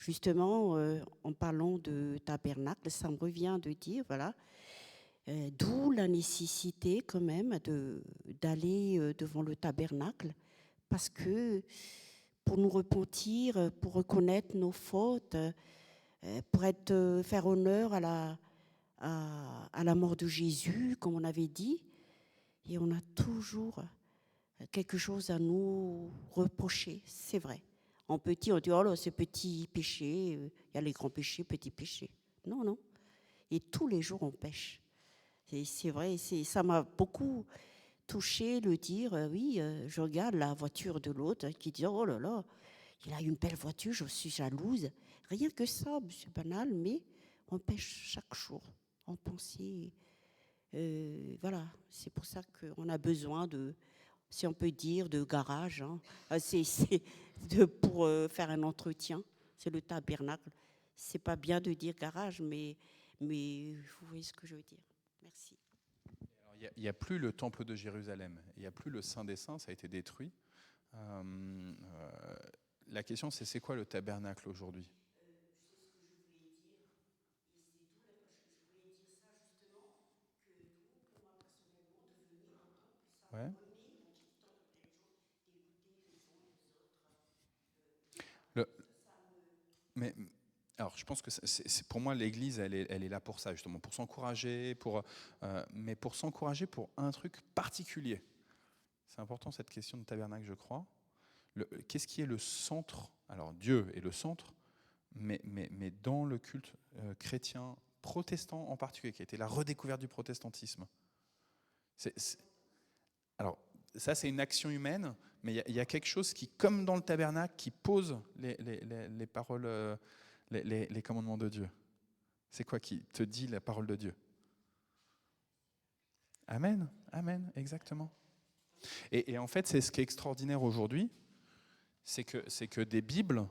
Justement, en parlant de tabernacle, ça me revient de dire, voilà, d'où la nécessité quand même d'aller devant le tabernacle, parce que pour nous repentir, pour reconnaître nos fautes, pour faire honneur à à la mort de Jésus, comme on avait dit, et on a toujours quelque chose à nous reprocher, c'est vrai. En petit, on dit, oh là, c'est petit péché, il y a les grands péchés, petits péchés. Non, non. Et tous les jours, on pêche. Et c'est vrai, ça m'a beaucoup touché de dire, oui, je regarde la voiture de l'autre qui dit, oh là là, il a une belle voiture, je suis jalouse. Rien que ça, c'est banal, mais on pêche chaque jour en pensée. Voilà, c'est pour ça qu'on a besoin de, si on peut dire, de garage. Hein. Pour faire un entretien, c'est le tabernacle. C'est pas bien de dire garage, mais vous voyez ce que je veux dire. Merci. Il n'y a plus le temple de Jérusalem, il n'y a plus le Saint des Saints, ça a été détruit. La question, c'est quoi le tabernacle aujourd'hui ? Ouais. Mais alors, je pense que pour moi, l'Église, elle est là pour ça, justement, pour s'encourager, mais pour s'encourager pour un truc particulier. C'est important, cette question de tabernacle, je crois. Qu'est-ce qui est le centre ? Alors, Dieu est le centre, mais dans le culte chrétien, protestant en particulier, qui a été la redécouverte du protestantisme. Alors, ça, c'est une action humaine, mais il y a quelque chose qui, comme dans le tabernacle, qui pose les paroles, les commandements de Dieu. C'est quoi qui te dit la parole de Dieu ? Amen, amen, exactement. Et en fait, c'est ce qui est extraordinaire aujourd'hui, c'est que des Bibles,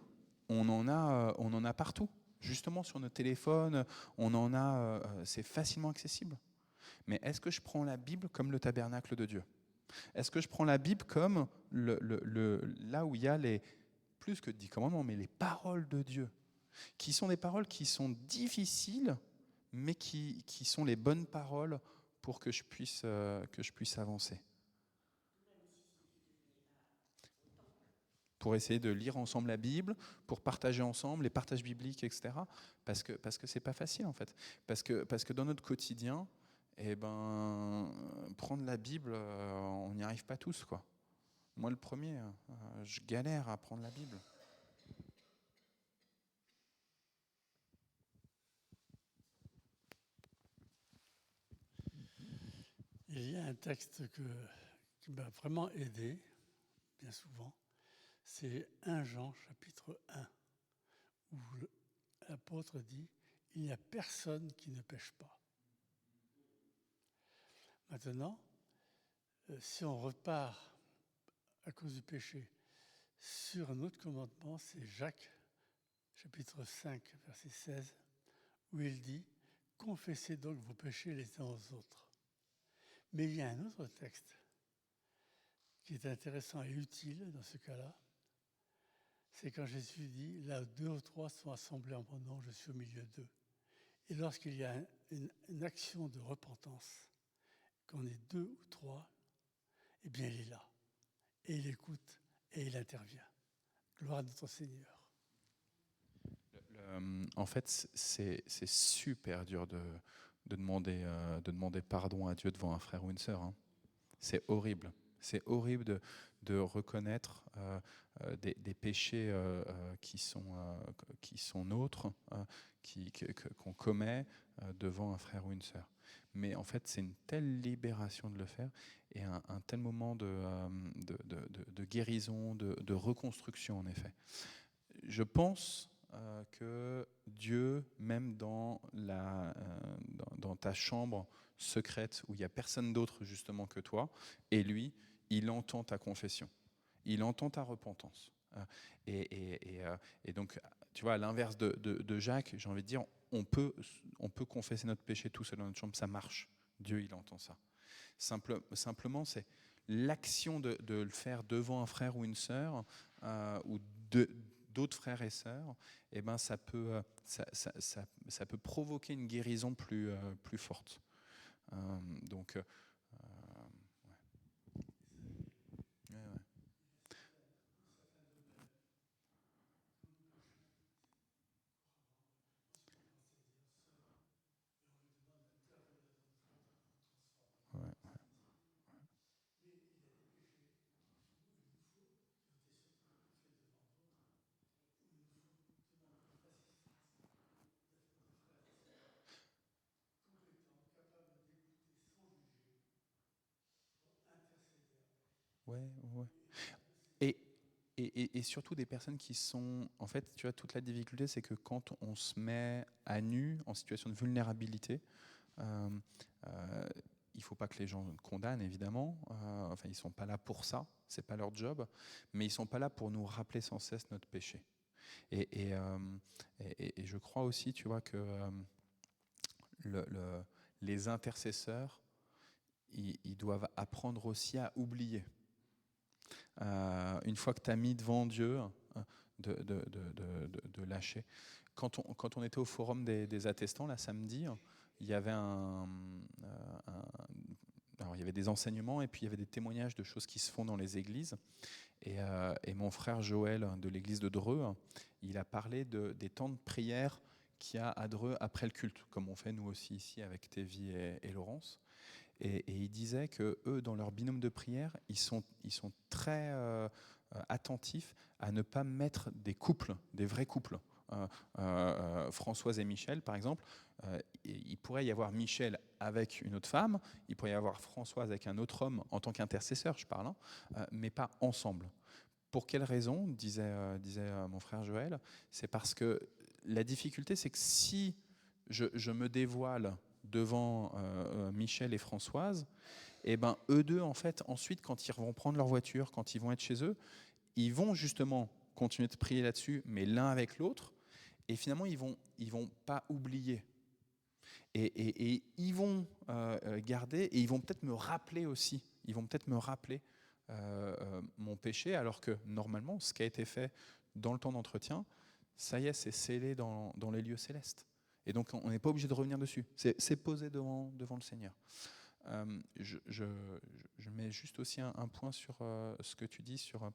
on en a partout. Justement, sur nos téléphones, on en a, c'est facilement accessible. Mais est-ce que je prends la Bible comme le tabernacle de Dieu ? Est-ce que je prends la Bible comme là où il y a plus que 10 commandements, mais les paroles de Dieu, qui sont des paroles qui sont difficiles, mais qui sont les bonnes paroles pour que je puisse avancer. Pour essayer de lire ensemble la Bible, pour partager ensemble les partages bibliques, etc. Parce que c'est pas facile en fait. Parce que dans notre quotidien, prendre la Bible, on n'y arrive pas tous, quoi. Moi, le premier, je galère à prendre la Bible. Il y a un texte qui m'a vraiment aidé, bien souvent. C'est 1 Jean, chapitre 1, où l'apôtre dit « Il n'y a personne qui ne pêche pas ». Maintenant, si on repart à cause du péché sur un autre commandement, c'est Jacques, chapitre 5, verset 16, où il dit « Confessez donc vos péchés les uns aux autres ». Mais il y a un autre texte qui est intéressant et utile dans ce cas-là, c'est quand Jésus dit « Là où 2 ou 3 sont assemblés en mon nom, je suis au milieu d'eux ». Et lorsqu'il y a une action de repentance, quand on est 2 ou 3, eh bien il est là, et il écoute, et il intervient. Gloire à notre Seigneur. En fait, c'est super dur de demander pardon à Dieu devant un frère ou une sœur. Hein. C'est horrible. C'est horrible de reconnaître des péchés qui sont nôtres, qu'on commet devant un frère ou une sœur. Mais en fait, c'est une telle libération de le faire et un tel moment de guérison, de reconstruction, en effet. Je pense que Dieu, même dans ta chambre secrète où il n'y a personne d'autre justement que toi, et lui, il entend ta confession, il entend ta repentance. Et donc, tu vois, à l'inverse de Jacques, j'ai envie de dire, on peut confesser notre péché tout seul dans notre chambre, ça marche. Dieu, il entend ça. Simplement, c'est l'action de le faire devant un frère ou une sœur, ou d'autres frères et sœurs, eh ben ça peut provoquer une guérison plus forte. Donc, ouais. Ouais, ouais. Et, et surtout des personnes qui sont... En fait, tu vois, toute la difficulté, c'est que quand on se met à nu, en situation de vulnérabilité, euh, euh, il ne faut pas que les gens condamnent, évidemment. Enfin, ils ne sont pas là pour ça, ce n'est pas leur job. Mais ils ne sont pas là pour nous rappeler sans cesse notre péché. Et je crois aussi, tu vois, que les intercesseurs, ils doivent apprendre aussi à oublier. Une fois que tu as mis devant Dieu, de lâcher. Quand on était au forum des attestants, là, samedi, il y avait alors, il y avait des enseignements et puis il y avait des témoignages de choses qui se font dans les églises. Et mon frère Joël de l'église de Dreux, il a parlé des temps de prière qu'il y a à Dreux après le culte, comme on fait nous aussi ici avec Tévi et Laurence. Et il disait que eux, dans leur binôme de prière, ils sont très attentifs à ne pas mettre des couples, des vrais couples. Françoise et Michel, par exemple, il pourrait y avoir Michel avec une autre femme, il pourrait y avoir Françoise avec un autre homme en tant qu'intercesseur, je parle, mais pas ensemble. Pour quelle raison, disait mon frère Joël, c'est parce que la difficulté, c'est que si je me dévoile devant Michel et Françoise, et ben eux deux, en fait, ensuite, quand ils vont prendre leur voiture, quand ils vont être chez eux, ils vont justement continuer de prier là-dessus, mais l'un avec l'autre, et finalement, ils vont pas oublier. Et ils vont garder, et ils vont peut-être me rappeler aussi, ils vont peut-être me rappeler mon péché, alors que normalement, ce qui a été fait dans le temps d'entretien, ça y est, c'est scellé dans les lieux célestes. Et donc, on n'est pas obligé de revenir dessus. C'est posé devant le Seigneur. Je mets juste aussi un point sur ce que tu dis sur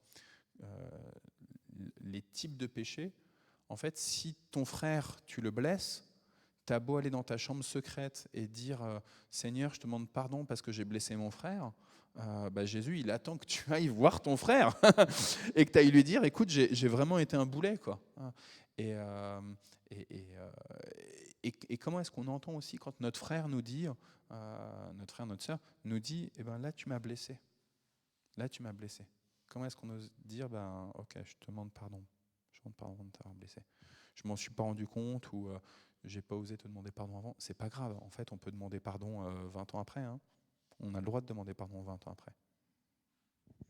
les types de péchés. En fait, si ton frère, tu le blesses, t'as beau aller dans ta chambre secrète et dire Seigneur, je te demande pardon parce que j'ai blessé mon frère, Jésus, il attend que tu ailles voir ton frère et que tu ailles lui dire écoute, j'ai vraiment été un boulet, quoi. Et comment est-ce qu'on entend aussi quand notre frère nous dit, notre frère, notre sœur nous dit eh ben là, tu m'as blessé. Là, tu m'as blessé. Comment est-ce qu'on ose dire ok, je te demande pardon. Je te demande pardon de t'avoir blessé. Je m'en suis pas rendu compte ou j'ai pas osé te demander pardon avant. C'est pas grave. En fait, on peut demander pardon 20 ans après. Hein. On a le droit de demander pardon 20 ans après.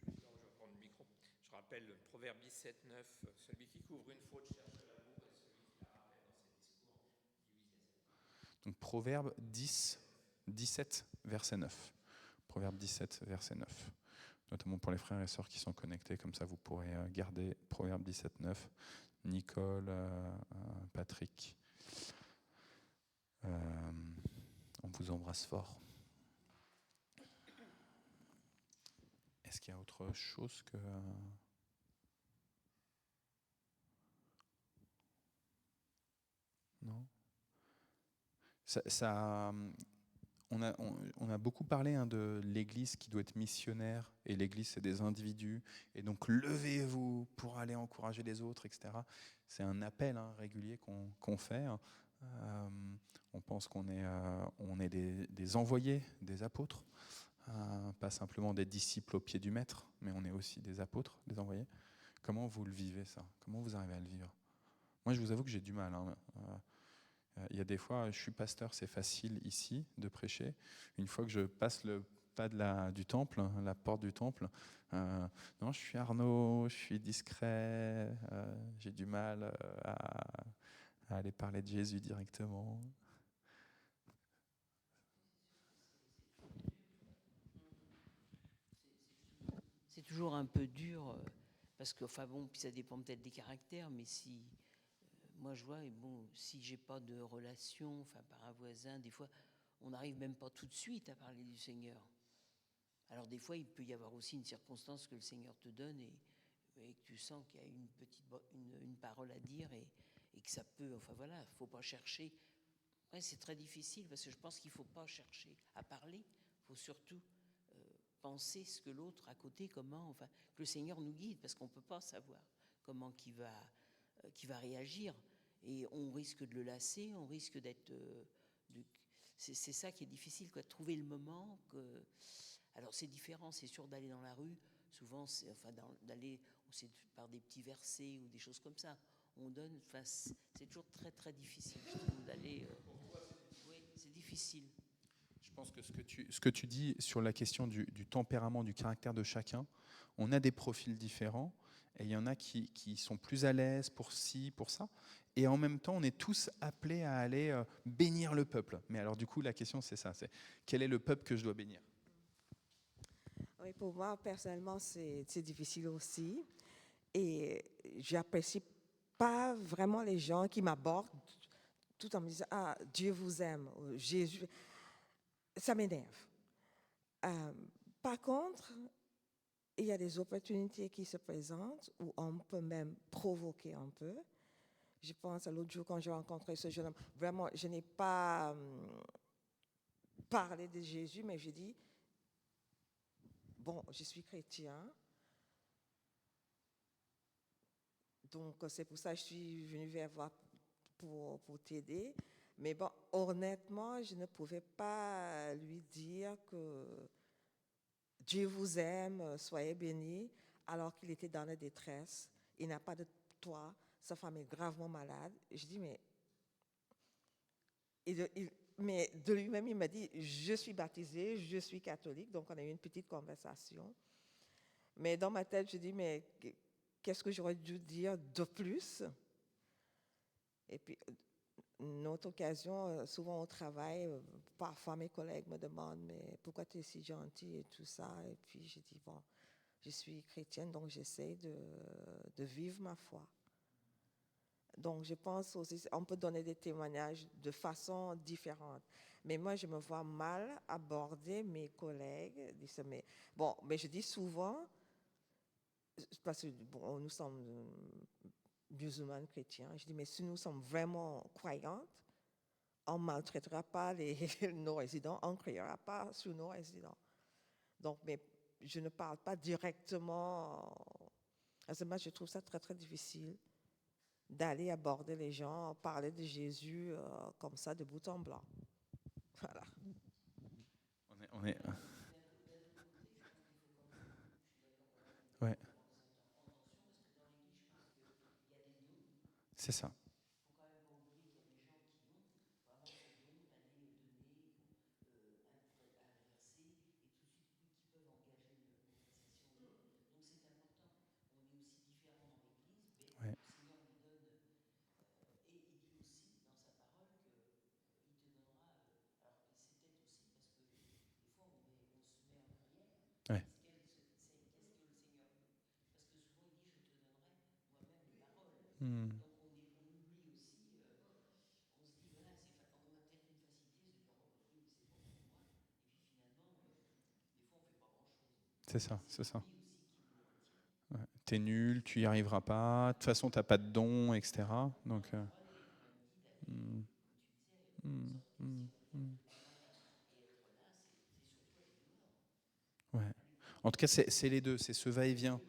Je vais prendre le micro. Je rappelle le Proverbe 17, 9. Celui qui couvre une faute cherche l'amour et celui qui la rappelle dans ses discours divise les êtres. Donc Proverbe 17, verset 9. Proverbe 17, verset 9. Notamment pour les frères et sœurs qui sont connectés, comme ça vous pourrez garder Proverbe 17, 9. Nicole, Patrick, on vous embrasse fort. Est-ce qu'il y a autre chose que... Non ? On a beaucoup parlé de l'Église qui doit être missionnaire, et l'Église, c'est des individus, et donc levez-vous pour aller encourager les autres, etc. C'est un appel régulier qu'on fait. On pense qu'on est des envoyés, des apôtres, pas simplement des disciples au pied du maître, mais on est aussi des apôtres, des envoyés. Comment vous le vivez, ça ? Comment vous arrivez à le vivre ? Moi, je vous avoue que j'ai du mal. Il y a des fois, je suis pasteur, c'est facile ici de prêcher. Une fois que je passe le pas du temple, la porte du temple, non, je suis Arnaud, je suis discret, j'ai du mal à aller parler de Jésus directement. C'est toujours un peu dur, parce que, enfin bon, puis ça dépend peut-être des caractères, mais si... Moi, je vois, et bon, si j'ai pas de relation, enfin par un voisin, des fois, on n'arrive même pas tout de suite à parler du Seigneur. Alors des fois, il peut y avoir aussi une circonstance que le Seigneur te donne et que tu sens qu'il y a une parole à dire et que ça peut, enfin voilà, faut pas chercher. Ouais, c'est très difficile parce que je pense qu'il faut pas chercher à parler, il faut surtout penser ce que l'autre à côté, comment, enfin, que le Seigneur nous guide, parce qu'on peut pas savoir comment qui va réagir. Et on risque de le lasser, on risque d'être... c'est ça qui est difficile, quoi, de trouver le moment. Alors c'est différent, c'est sûr d'aller dans la rue, Souvent, c'est d'aller c'est par des petits versets ou des choses comme ça. On donne, c'est toujours très très difficile, je trouve, d'aller. Oui, c'est difficile. Je pense que ce que tu dis sur la question du tempérament, du caractère de chacun, on a des profils différents et il y en a qui sont plus à l'aise pour ci, pour ça. Et en même temps, on est tous appelés à aller bénir le peuple. Mais alors du coup, la question c'est ça, c'est quel est le peuple que je dois bénir? Oui, pour moi, personnellement, c'est difficile aussi. Et j'apprécie pas vraiment les gens qui m'abordent tout en me disant « Ah, Dieu vous aime », ou « Jésus ». Ça m'énerve. Par contre, il y a des opportunités qui se présentent où on peut même provoquer un peu. Je pense à l'autre jour quand j'ai rencontré ce jeune homme. Vraiment, je n'ai pas parlé de Jésus, mais j'ai dit, bon, je suis chrétien. Donc, c'est pour ça que je suis venue vers toi pour t'aider. Mais bon, honnêtement, je ne pouvais pas lui dire que Dieu vous aime, soyez bénis, alors qu'il était dans la détresse. Il n'a pas de toit, sa femme est gravement malade. Je dis, mais de lui-même, il m'a dit, je suis baptisé, je suis catholique. Donc, on a eu une petite conversation. Mais dans ma tête, je dis, mais qu'est-ce que j'aurais dû dire de plus? Et puis, une autre occasion, souvent au travail, parfois mes collègues me demandent, mais pourquoi tu es si gentil et tout ça? Et puis, je dis, bon, je suis chrétienne, donc j'essaie de vivre ma foi. Donc, je pense aussi, on peut donner des témoignages de façon différente. Mais moi, je me vois mal aborder mes collègues. Mais je dis souvent, parce que bon, nous sommes musulmanes chrétiens, je dis, mais si nous sommes vraiment croyantes, on ne maltraitera pas nos résidents, on ne criera pas sur nos résidents. Donc, mais je ne parle pas directement. Moi, je trouve ça très, très difficile d'aller aborder les gens, parler de Jésus comme ça, de bout en blanc. Voilà. Ouais. C'est ça. Ouais. Hmm. C'est ça, c'est ça. Ouais. T'es nul, tu y arriveras pas, de toute façon t'as pas de don, etc. Donc, Ouais. En tout cas, c'est les deux, c'est ce va-et-vient.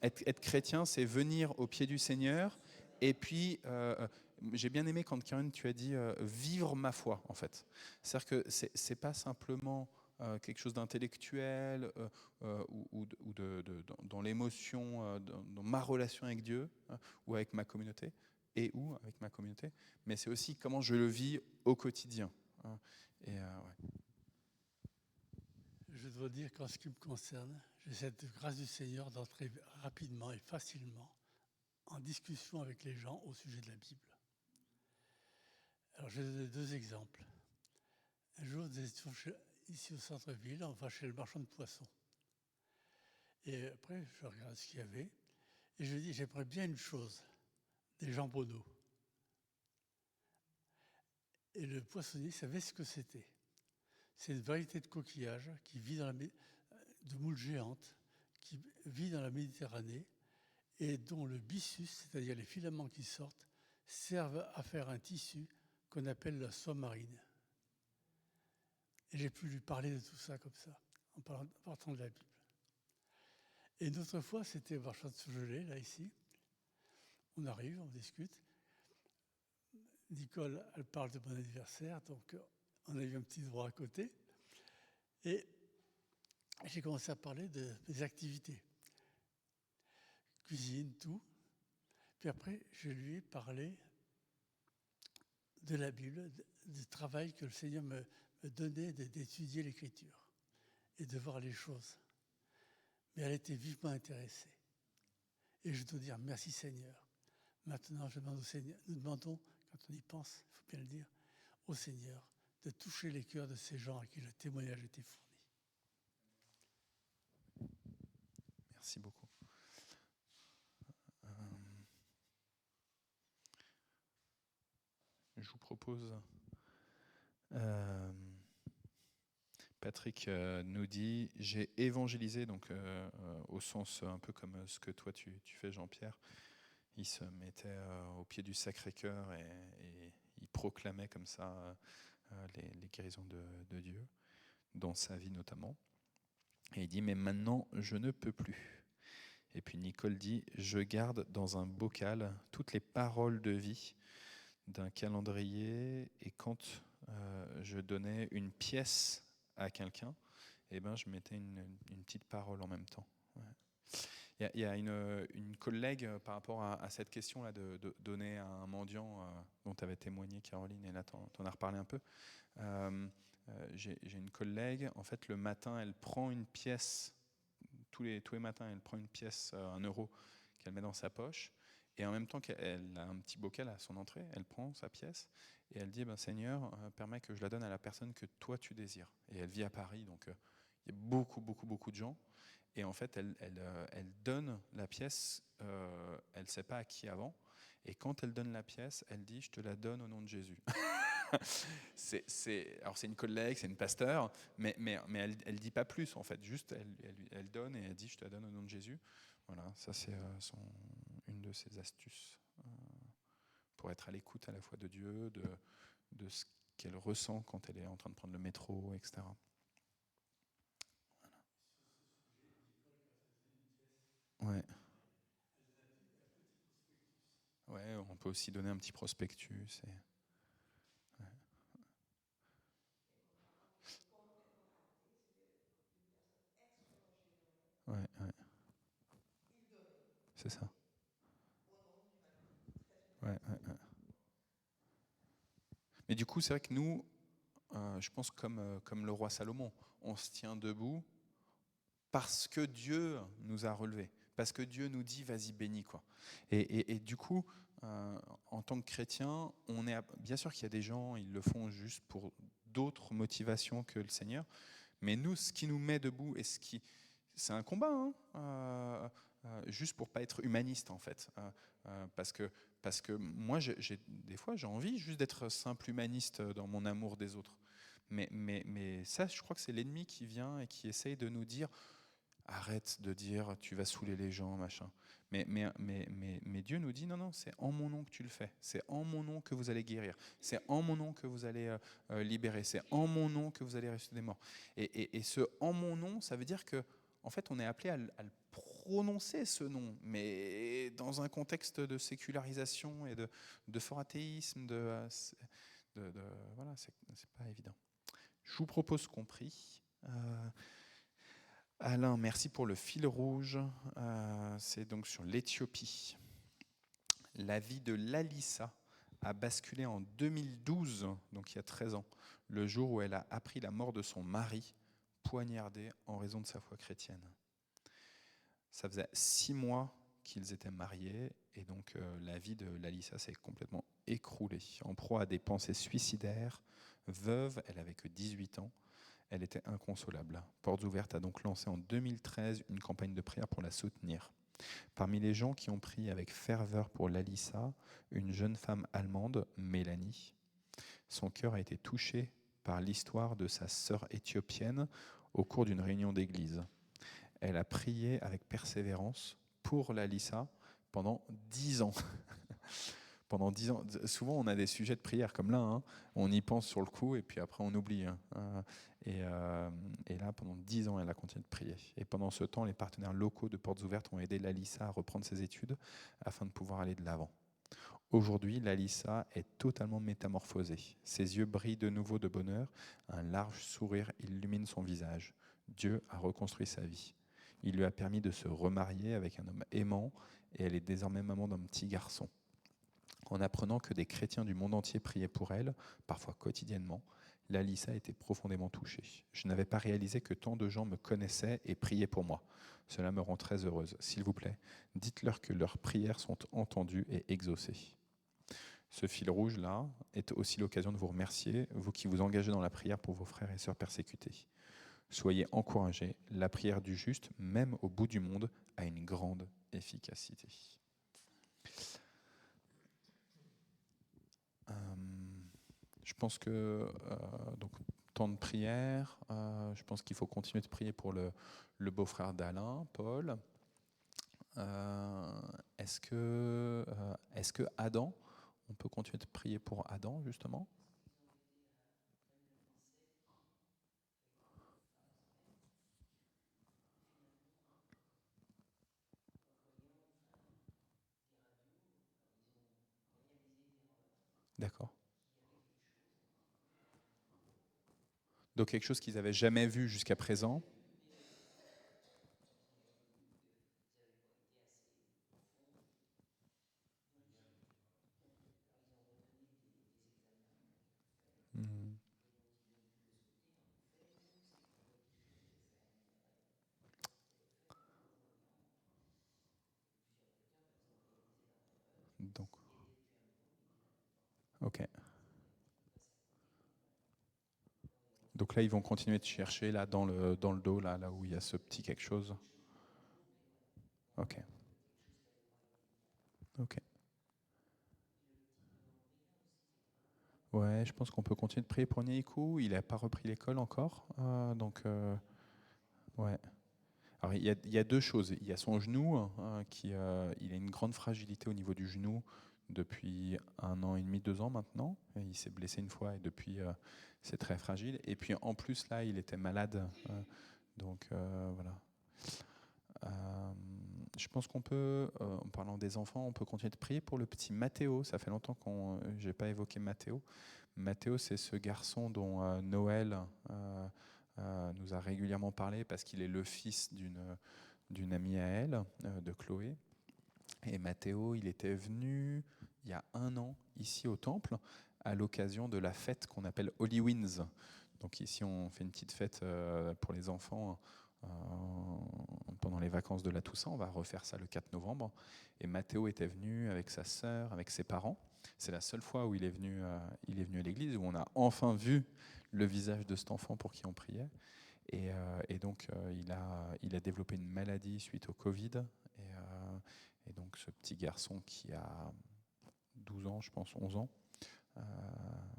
Être chrétien, c'est venir au pied du Seigneur. Et puis, j'ai bien aimé quand Karen, tu as dit vivre ma foi, en fait. C'est-à-dire que c'est pas simplement quelque chose d'intellectuel ou dans l'émotion, dans ma relation avec Dieu ou avec ma communauté, avec ma communauté, mais c'est aussi comment je le vis au quotidien. Et, ouais. Je dois dire qu'en ce qui me concerne, j'ai cette grâce du Seigneur d'entrer rapidement et facilement en discussion avec les gens au sujet de la Bible. Alors, je vais donner deux exemples. Un jour, nous étions ici au centre-ville, on va chez le marchand de poissons. Et après, je regarde ce qu'il y avait, et je dis, j'aimerais bien une chose, des jambonneaux. Et le poissonnier savait ce que c'était. C'est une variété de coquillage qui vit de moules géantes, qui vit dans la Méditerranée et dont le byssus, c'est-à-dire les filaments qui sortent, servent à faire un tissu qu'on appelle la soie marine. Et j'ai pu lui parler de tout ça comme ça, en partant de la Bible. Et une autre fois, c'était au marchand de Saugelais, là, ici. On arrive, on discute. Nicole, elle parle de mon anniversaire, donc on a eu un petit droit à côté. Et j'ai commencé à parler de mes activités. cuisine, tout. Puis après, je lui ai parlé de la Bible, du travail que le Seigneur me donnait d'étudier l'Écriture et de voir les choses. Mais elle était vivement intéressée. Et je dois dire merci Seigneur. Maintenant, je demande au Seigneur, nous demandons, quand on y pense, il faut bien le dire, au Seigneur de toucher les cœurs de ces gens à qui le témoignage était fourni. Merci beaucoup. Je vous propose... Patrick nous dit « J'ai évangélisé », donc au sens un peu comme ce que toi tu fais, Jean-Pierre. Il se mettait au pied du Sacré-Cœur et il proclamait comme ça les guérisons de Dieu, dans sa vie notamment. Et il dit « Mais maintenant, je ne peux plus ». Et puis Nicole dit « Je garde dans un bocal toutes les paroles de vie d'un calendrier, et quand je donnais une pièce à quelqu'un, eh ben, je mettais une petite parole en même temps. Ouais. Il y a une collègue par rapport à cette question-là de donner à un mendiant dont tu avais témoigné, Caroline, et là tu en as reparlé un peu. J'ai une collègue, en fait, le matin, elle prend une pièce, tous les matins, elle prend une pièce, 1 euro, qu'elle met dans sa poche. Et en même temps qu'elle a un petit bocal à son entrée, elle prend sa pièce et elle dit Seigneur, permets que je la donne à la personne que toi tu désires. Et elle vit à Paris, donc il y a beaucoup de gens. Et en fait, elle donne la pièce, elle ne sait pas à qui avant. Et quand elle donne la pièce, elle dit je te la donne au nom de Jésus. Alors c'est une collègue, c'est une pasteur, mais elle ne dit pas plus en fait. Juste elle donne et elle dit je te la donne au nom de Jésus. Voilà, ça c'est une de ses astuces pour être à l'écoute à la fois de Dieu, de ce qu'elle ressent quand elle est en train de prendre le métro, etc. Voilà. Ouais, on peut aussi donner un petit prospectus. Ouais. C'est ça. Ouais. Mais du coup, c'est vrai que nous, je pense comme le roi Salomon, on se tient debout parce que Dieu nous a relevés, parce que Dieu nous dit vas-y bénis quoi. Et du coup, en tant que chrétien, bien sûr qu'il y a des gens, ils le font juste pour d'autres motivations que le Seigneur, mais nous, ce qui nous met debout c'est un combat, hein, juste pour pas être humaniste en fait, parce que moi, des fois, j'ai envie juste d'être simple humaniste dans mon amour des autres. Mais ça, je crois que c'est l'ennemi qui vient et qui essaye de nous dire arrête de dire tu vas saouler les gens, machin. Mais Dieu nous dit non, c'est en mon nom que tu le fais. C'est en mon nom que vous allez guérir. C'est en mon nom que vous allez libérer. C'est en mon nom que vous allez ressusciter des morts. Et ce en mon nom, ça veut dire que en fait, on est appelé à le prononcer ce nom, mais dans un contexte de sécularisation et de fort athéisme, voilà, c'est pas évident. Je vous propose qu'on prie. Alain, merci pour le fil rouge. C'est donc sur l'Éthiopie. La vie de Lalissa a basculé en 2012, donc il y a 13 ans, le jour où elle a appris la mort de son mari, poignardé en raison de sa foi chrétienne. Ça faisait 6 mois qu'ils étaient mariés, et donc la vie de Lalissa s'est complètement écroulée. En proie à des pensées suicidaires, veuve, elle avait que 18 ans, elle était inconsolable. Portes Ouvertes a donc lancé en 2013 une campagne de prière pour la soutenir. Parmi les gens qui ont prié avec ferveur pour Lalissa, une jeune femme allemande, Mélanie. Son cœur a été touché par l'histoire de sa sœur éthiopienne au cours d'une réunion d'église. Elle a prié avec persévérance pour Lalissa pendant 10 ans. Pendant 10 ans. Souvent, on a des sujets de prière comme là. Hein. On y pense sur le coup et puis après, on oublie. Hein. Et là, pendant 10 ans, elle a continué de prier. Et pendant ce temps, les partenaires locaux de Portes Ouvertes ont aidé Lalissa à reprendre ses études afin de pouvoir aller de l'avant. Aujourd'hui, Lalissa est totalement métamorphosée. Ses yeux brillent de nouveau de bonheur. Un large sourire illumine son visage. Dieu a reconstruit sa vie. Il lui a permis de se remarier avec un homme aimant et elle est désormais maman d'un petit garçon. En apprenant que des chrétiens du monde entier priaient pour elle, parfois quotidiennement, Lalissa a été profondément touchée. Je n'avais pas réalisé que tant de gens me connaissaient et priaient pour moi. Cela me rend très heureuse. S'il vous plaît, dites-leur que leurs prières sont entendues et exaucées. Ce fil rouge-là est aussi l'occasion de vous remercier, vous qui vous engagez dans la prière pour vos frères et sœurs persécutés. Soyez encouragés, la prière du juste, même au bout du monde, a une grande efficacité. Je pense que donc temps de prière, je pense qu'il faut continuer de prier pour le beau-frère d'Alain, Paul. Est-ce que Adam, on peut continuer de prier pour Adam justement? D'accord. Donc quelque chose qu'ils n'avaient jamais vu jusqu'à présent. Hmm. Donc, ok. Donc là, ils vont continuer de chercher là dans le dos, là où il y a ce petit quelque chose. Ok. Ok. Ouais, je pense qu'on peut continuer de prier pour Nikou. Il n'a pas repris l'école encore, ouais. Alors il y a deux choses. Il y a son genou, il a une grande fragilité au niveau du genou depuis 1 an et demi, 2 ans maintenant. Et il s'est blessé une fois et depuis c'est très fragile. Et puis en plus là, il était malade, voilà. Je pense qu'on peut, en parlant des enfants, on peut continuer de prier pour le petit Mathéo. Ça fait longtemps que je n'ai pas évoqué Mathéo. Mathéo, c'est ce garçon dont Noël nous a régulièrement parlé parce qu'il est le fils d'une amie à elle, de Chloé. Et Mathéo, il était venu il y a 1 an ici au temple à l'occasion de la fête qu'on appelle Holy Winds. Donc ici, on fait une petite fête pour les enfants pendant les vacances de la Toussaint. On va refaire ça le 4 novembre. Et Mathéo était venu avec sa sœur, avec ses parents. C'est la seule fois où il est venu à l'église, où on a enfin vu le visage de cet enfant pour qui on priait. Et donc, il a développé une maladie suite au Covid. Et donc, ce petit garçon qui a 12 ans, je pense, 11 ans,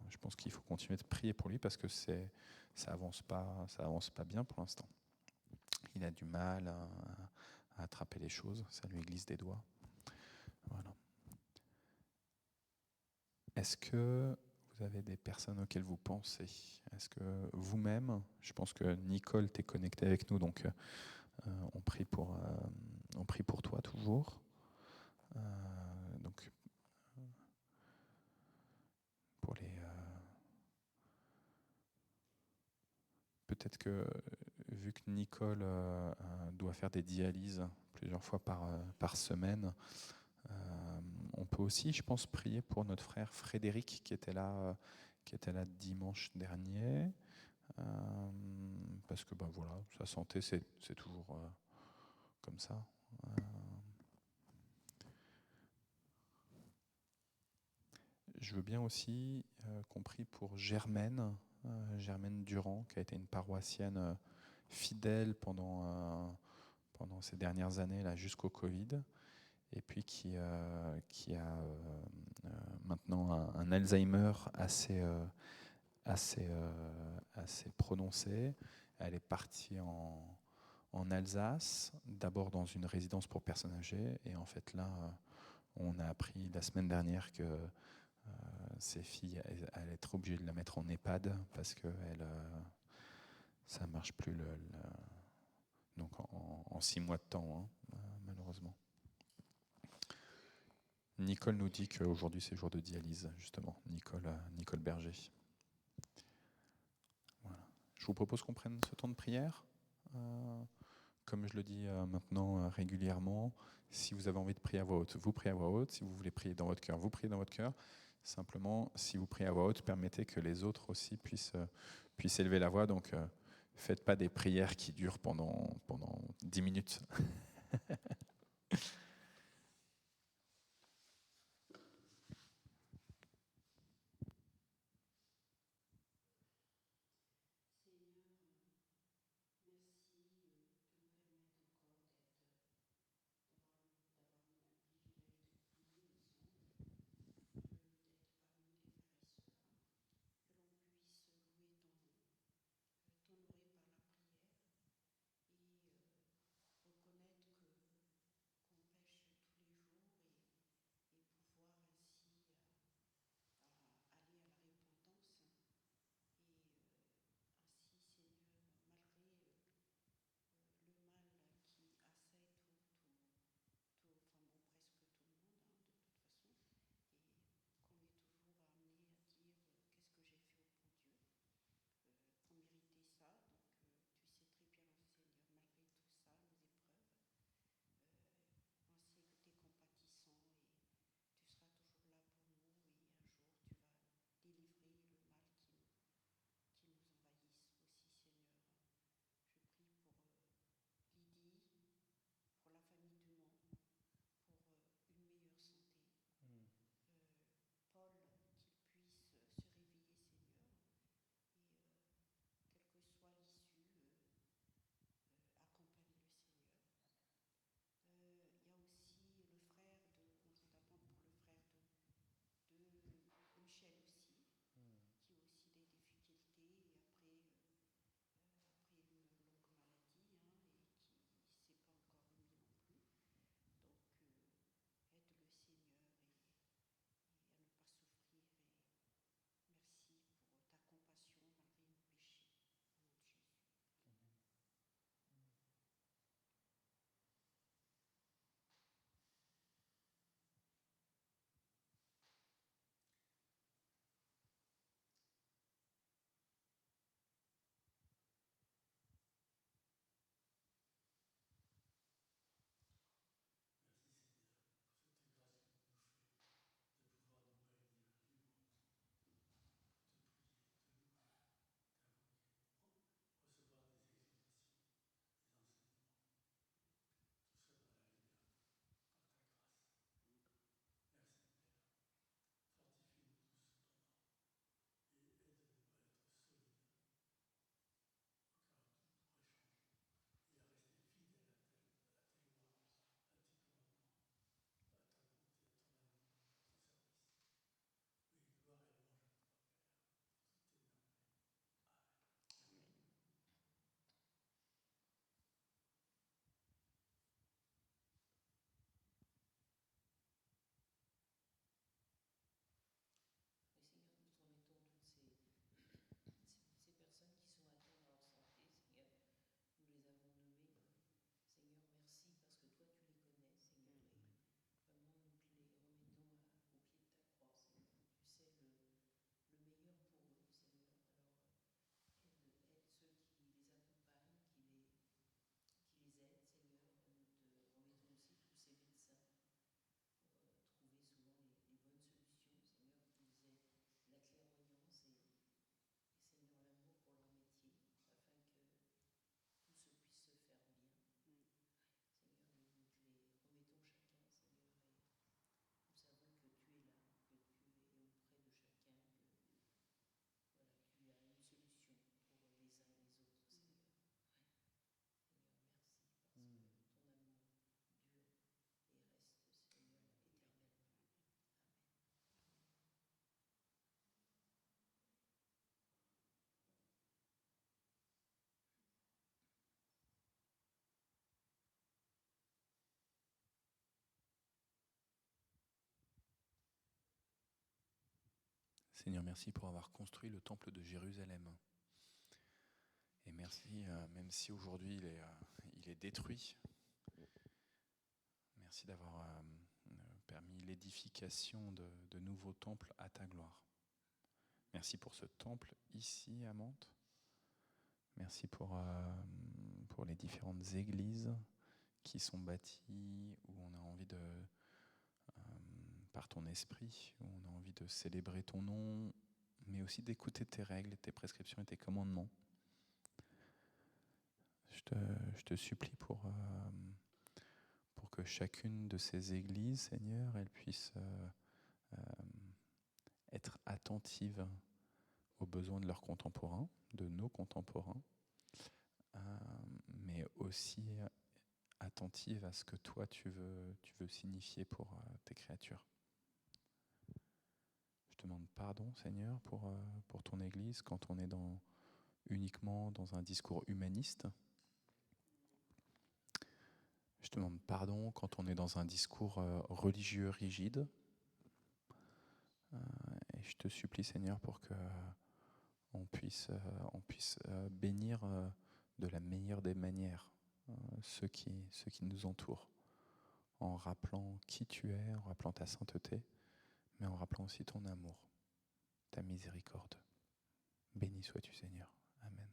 je pense qu'il faut continuer de prier pour lui parce que ça avance pas bien pour l'instant. Il a du mal à attraper les choses, ça lui glisse des doigts. Voilà. Est-ce que vous avez des personnes auxquelles vous pensez? Est-ce que vous-même, je pense que Nicole t'es connectée avec nous, donc on prie pour toi toujours. Donc pour les peut-être que vu que Nicole doit faire des dialyses plusieurs fois par semaine, on peut aussi, je pense, prier pour notre frère Frédéric qui était là dimanche dernier, parce que voilà, sa santé c'est toujours comme ça. Je veux bien aussi qu'on prie pour Germaine Durand, qui a été une paroissienne fidèle pendant ces dernières années là jusqu'au Covid, et puis qui a maintenant un Alzheimer assez prononcé. Elle est partie en Alsace, d'abord dans une résidence pour personnes âgées, et en fait là, on a appris la semaine dernière que ses filles allaient être obligées de la mettre en EHPAD parce que ça marche plus donc en 6 mois de temps, malheureusement. Nicole nous dit qu'aujourd'hui c'est jour de dialyse, justement. Nicole Berger. Voilà. Je vous propose qu'on prenne ce temps de prière, comme je le dis maintenant régulièrement, si vous avez envie de prier à voix haute, vous priez à voix haute. Si vous voulez prier dans votre cœur, vous priez dans votre cœur. Simplement, si vous priez à voix haute, permettez que les autres aussi puissent élever la voix. Donc, faites pas des prières qui durent pendant 10 minutes. Seigneur, merci pour avoir construit le temple de Jérusalem. Et merci, même si aujourd'hui il est détruit, merci d'avoir permis l'édification de nouveaux temples à ta gloire. Merci pour ce temple ici à Mantes. Merci pour pour les différentes églises qui sont bâties, où on a envie de, par ton esprit, où on a envie de célébrer ton nom, mais aussi d'écouter tes règles, tes prescriptions et tes commandements. Je te supplie pour que chacune de ces églises, Seigneur, elle puisse être attentive aux besoins de leurs contemporains, de nos contemporains, mais aussi attentive à ce que toi tu veux signifier pour tes créatures. Je te demande pardon, Seigneur, pour ton Église quand on est uniquement dans un discours humaniste. Je te demande pardon quand on est dans un discours religieux rigide. Et je te supplie, Seigneur, pour que on puisse bénir de la meilleure des manières ceux qui nous entourent, en rappelant qui tu es, en rappelant ta sainteté, mais en rappelant aussi ton amour, ta miséricorde. Béni sois-tu, Seigneur. Amen.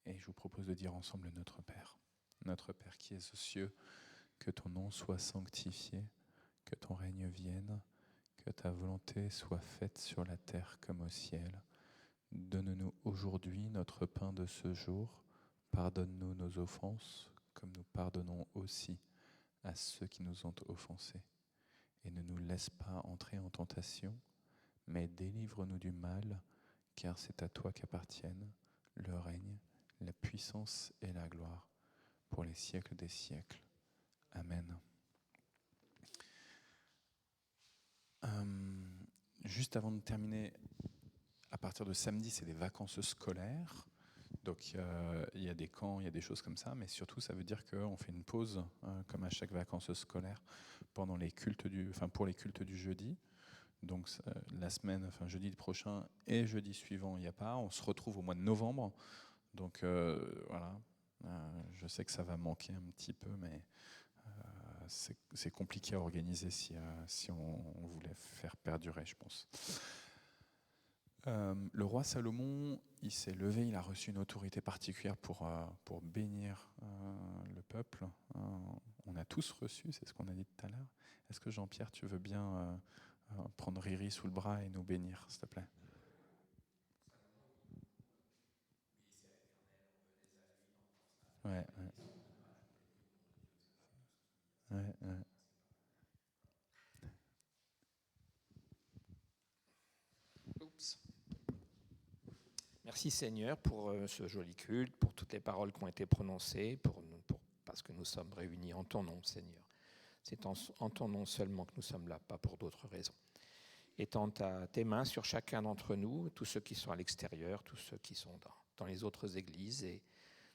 Et je vous propose de dire ensemble notre Père. Notre Père qui es aux cieux, que ton nom soit sanctifié, que ton règne vienne, que ta volonté soit faite sur la terre comme au ciel. Donne-nous aujourd'hui notre pain de ce jour. Pardonne-nous nos offenses, comme nous pardonnons aussi à ceux qui nous ont offensés. Et ne nous laisse pas entrer en tentation, mais délivre-nous du mal, car c'est à toi qu'appartiennent le règne, la puissance et la gloire, pour les siècles des siècles. Amen. Juste avant de terminer, à partir de samedi, c'est des vacances scolaires. Donc il y a des camps, il y a des choses comme ça, mais surtout ça veut dire qu'on fait une pause, comme à chaque vacances scolaires, pendant les cultes pour les cultes du jeudi. Donc la semaine, jeudi prochain et jeudi suivant, il n'y a pas. On se retrouve au mois de novembre. Donc voilà, je sais que ça va manquer un petit peu, mais c'est compliqué à organiser si on voulait faire perdurer, je pense. Le roi Salomon, il s'est levé, il a reçu une autorité particulière pour bénir le peuple. On a tous reçu, c'est ce qu'on a dit tout à l'heure. Est-ce que Jean-Pierre, tu veux bien prendre Riri sous le bras et nous bénir, s'il te plaît ? Ouais. Oups. Merci Seigneur pour ce joli culte, pour toutes les paroles qui ont été prononcées, parce que nous sommes réunis en ton nom, Seigneur. C'est en ton nom seulement que nous sommes là, pas pour d'autres raisons. Étends tes mains sur chacun d'entre nous, tous ceux qui sont à l'extérieur, tous ceux qui sont dans les autres églises, et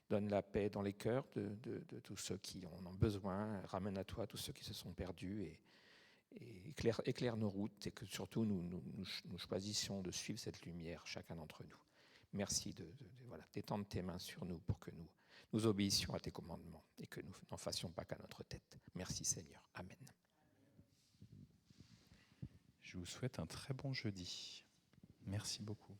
donne la paix dans les cœurs de tous ceux qui en ont besoin. Ramène à toi tous ceux qui se sont perdus et éclaire nos routes, et que surtout nous choisissions de suivre cette lumière, chacun d'entre nous. Merci d'étendre tes mains sur nous pour que nous obéissions à tes commandements et que nous n'en fassions pas qu'à notre tête. Merci Seigneur. Amen. Je vous souhaite un très bon jeudi. Merci beaucoup.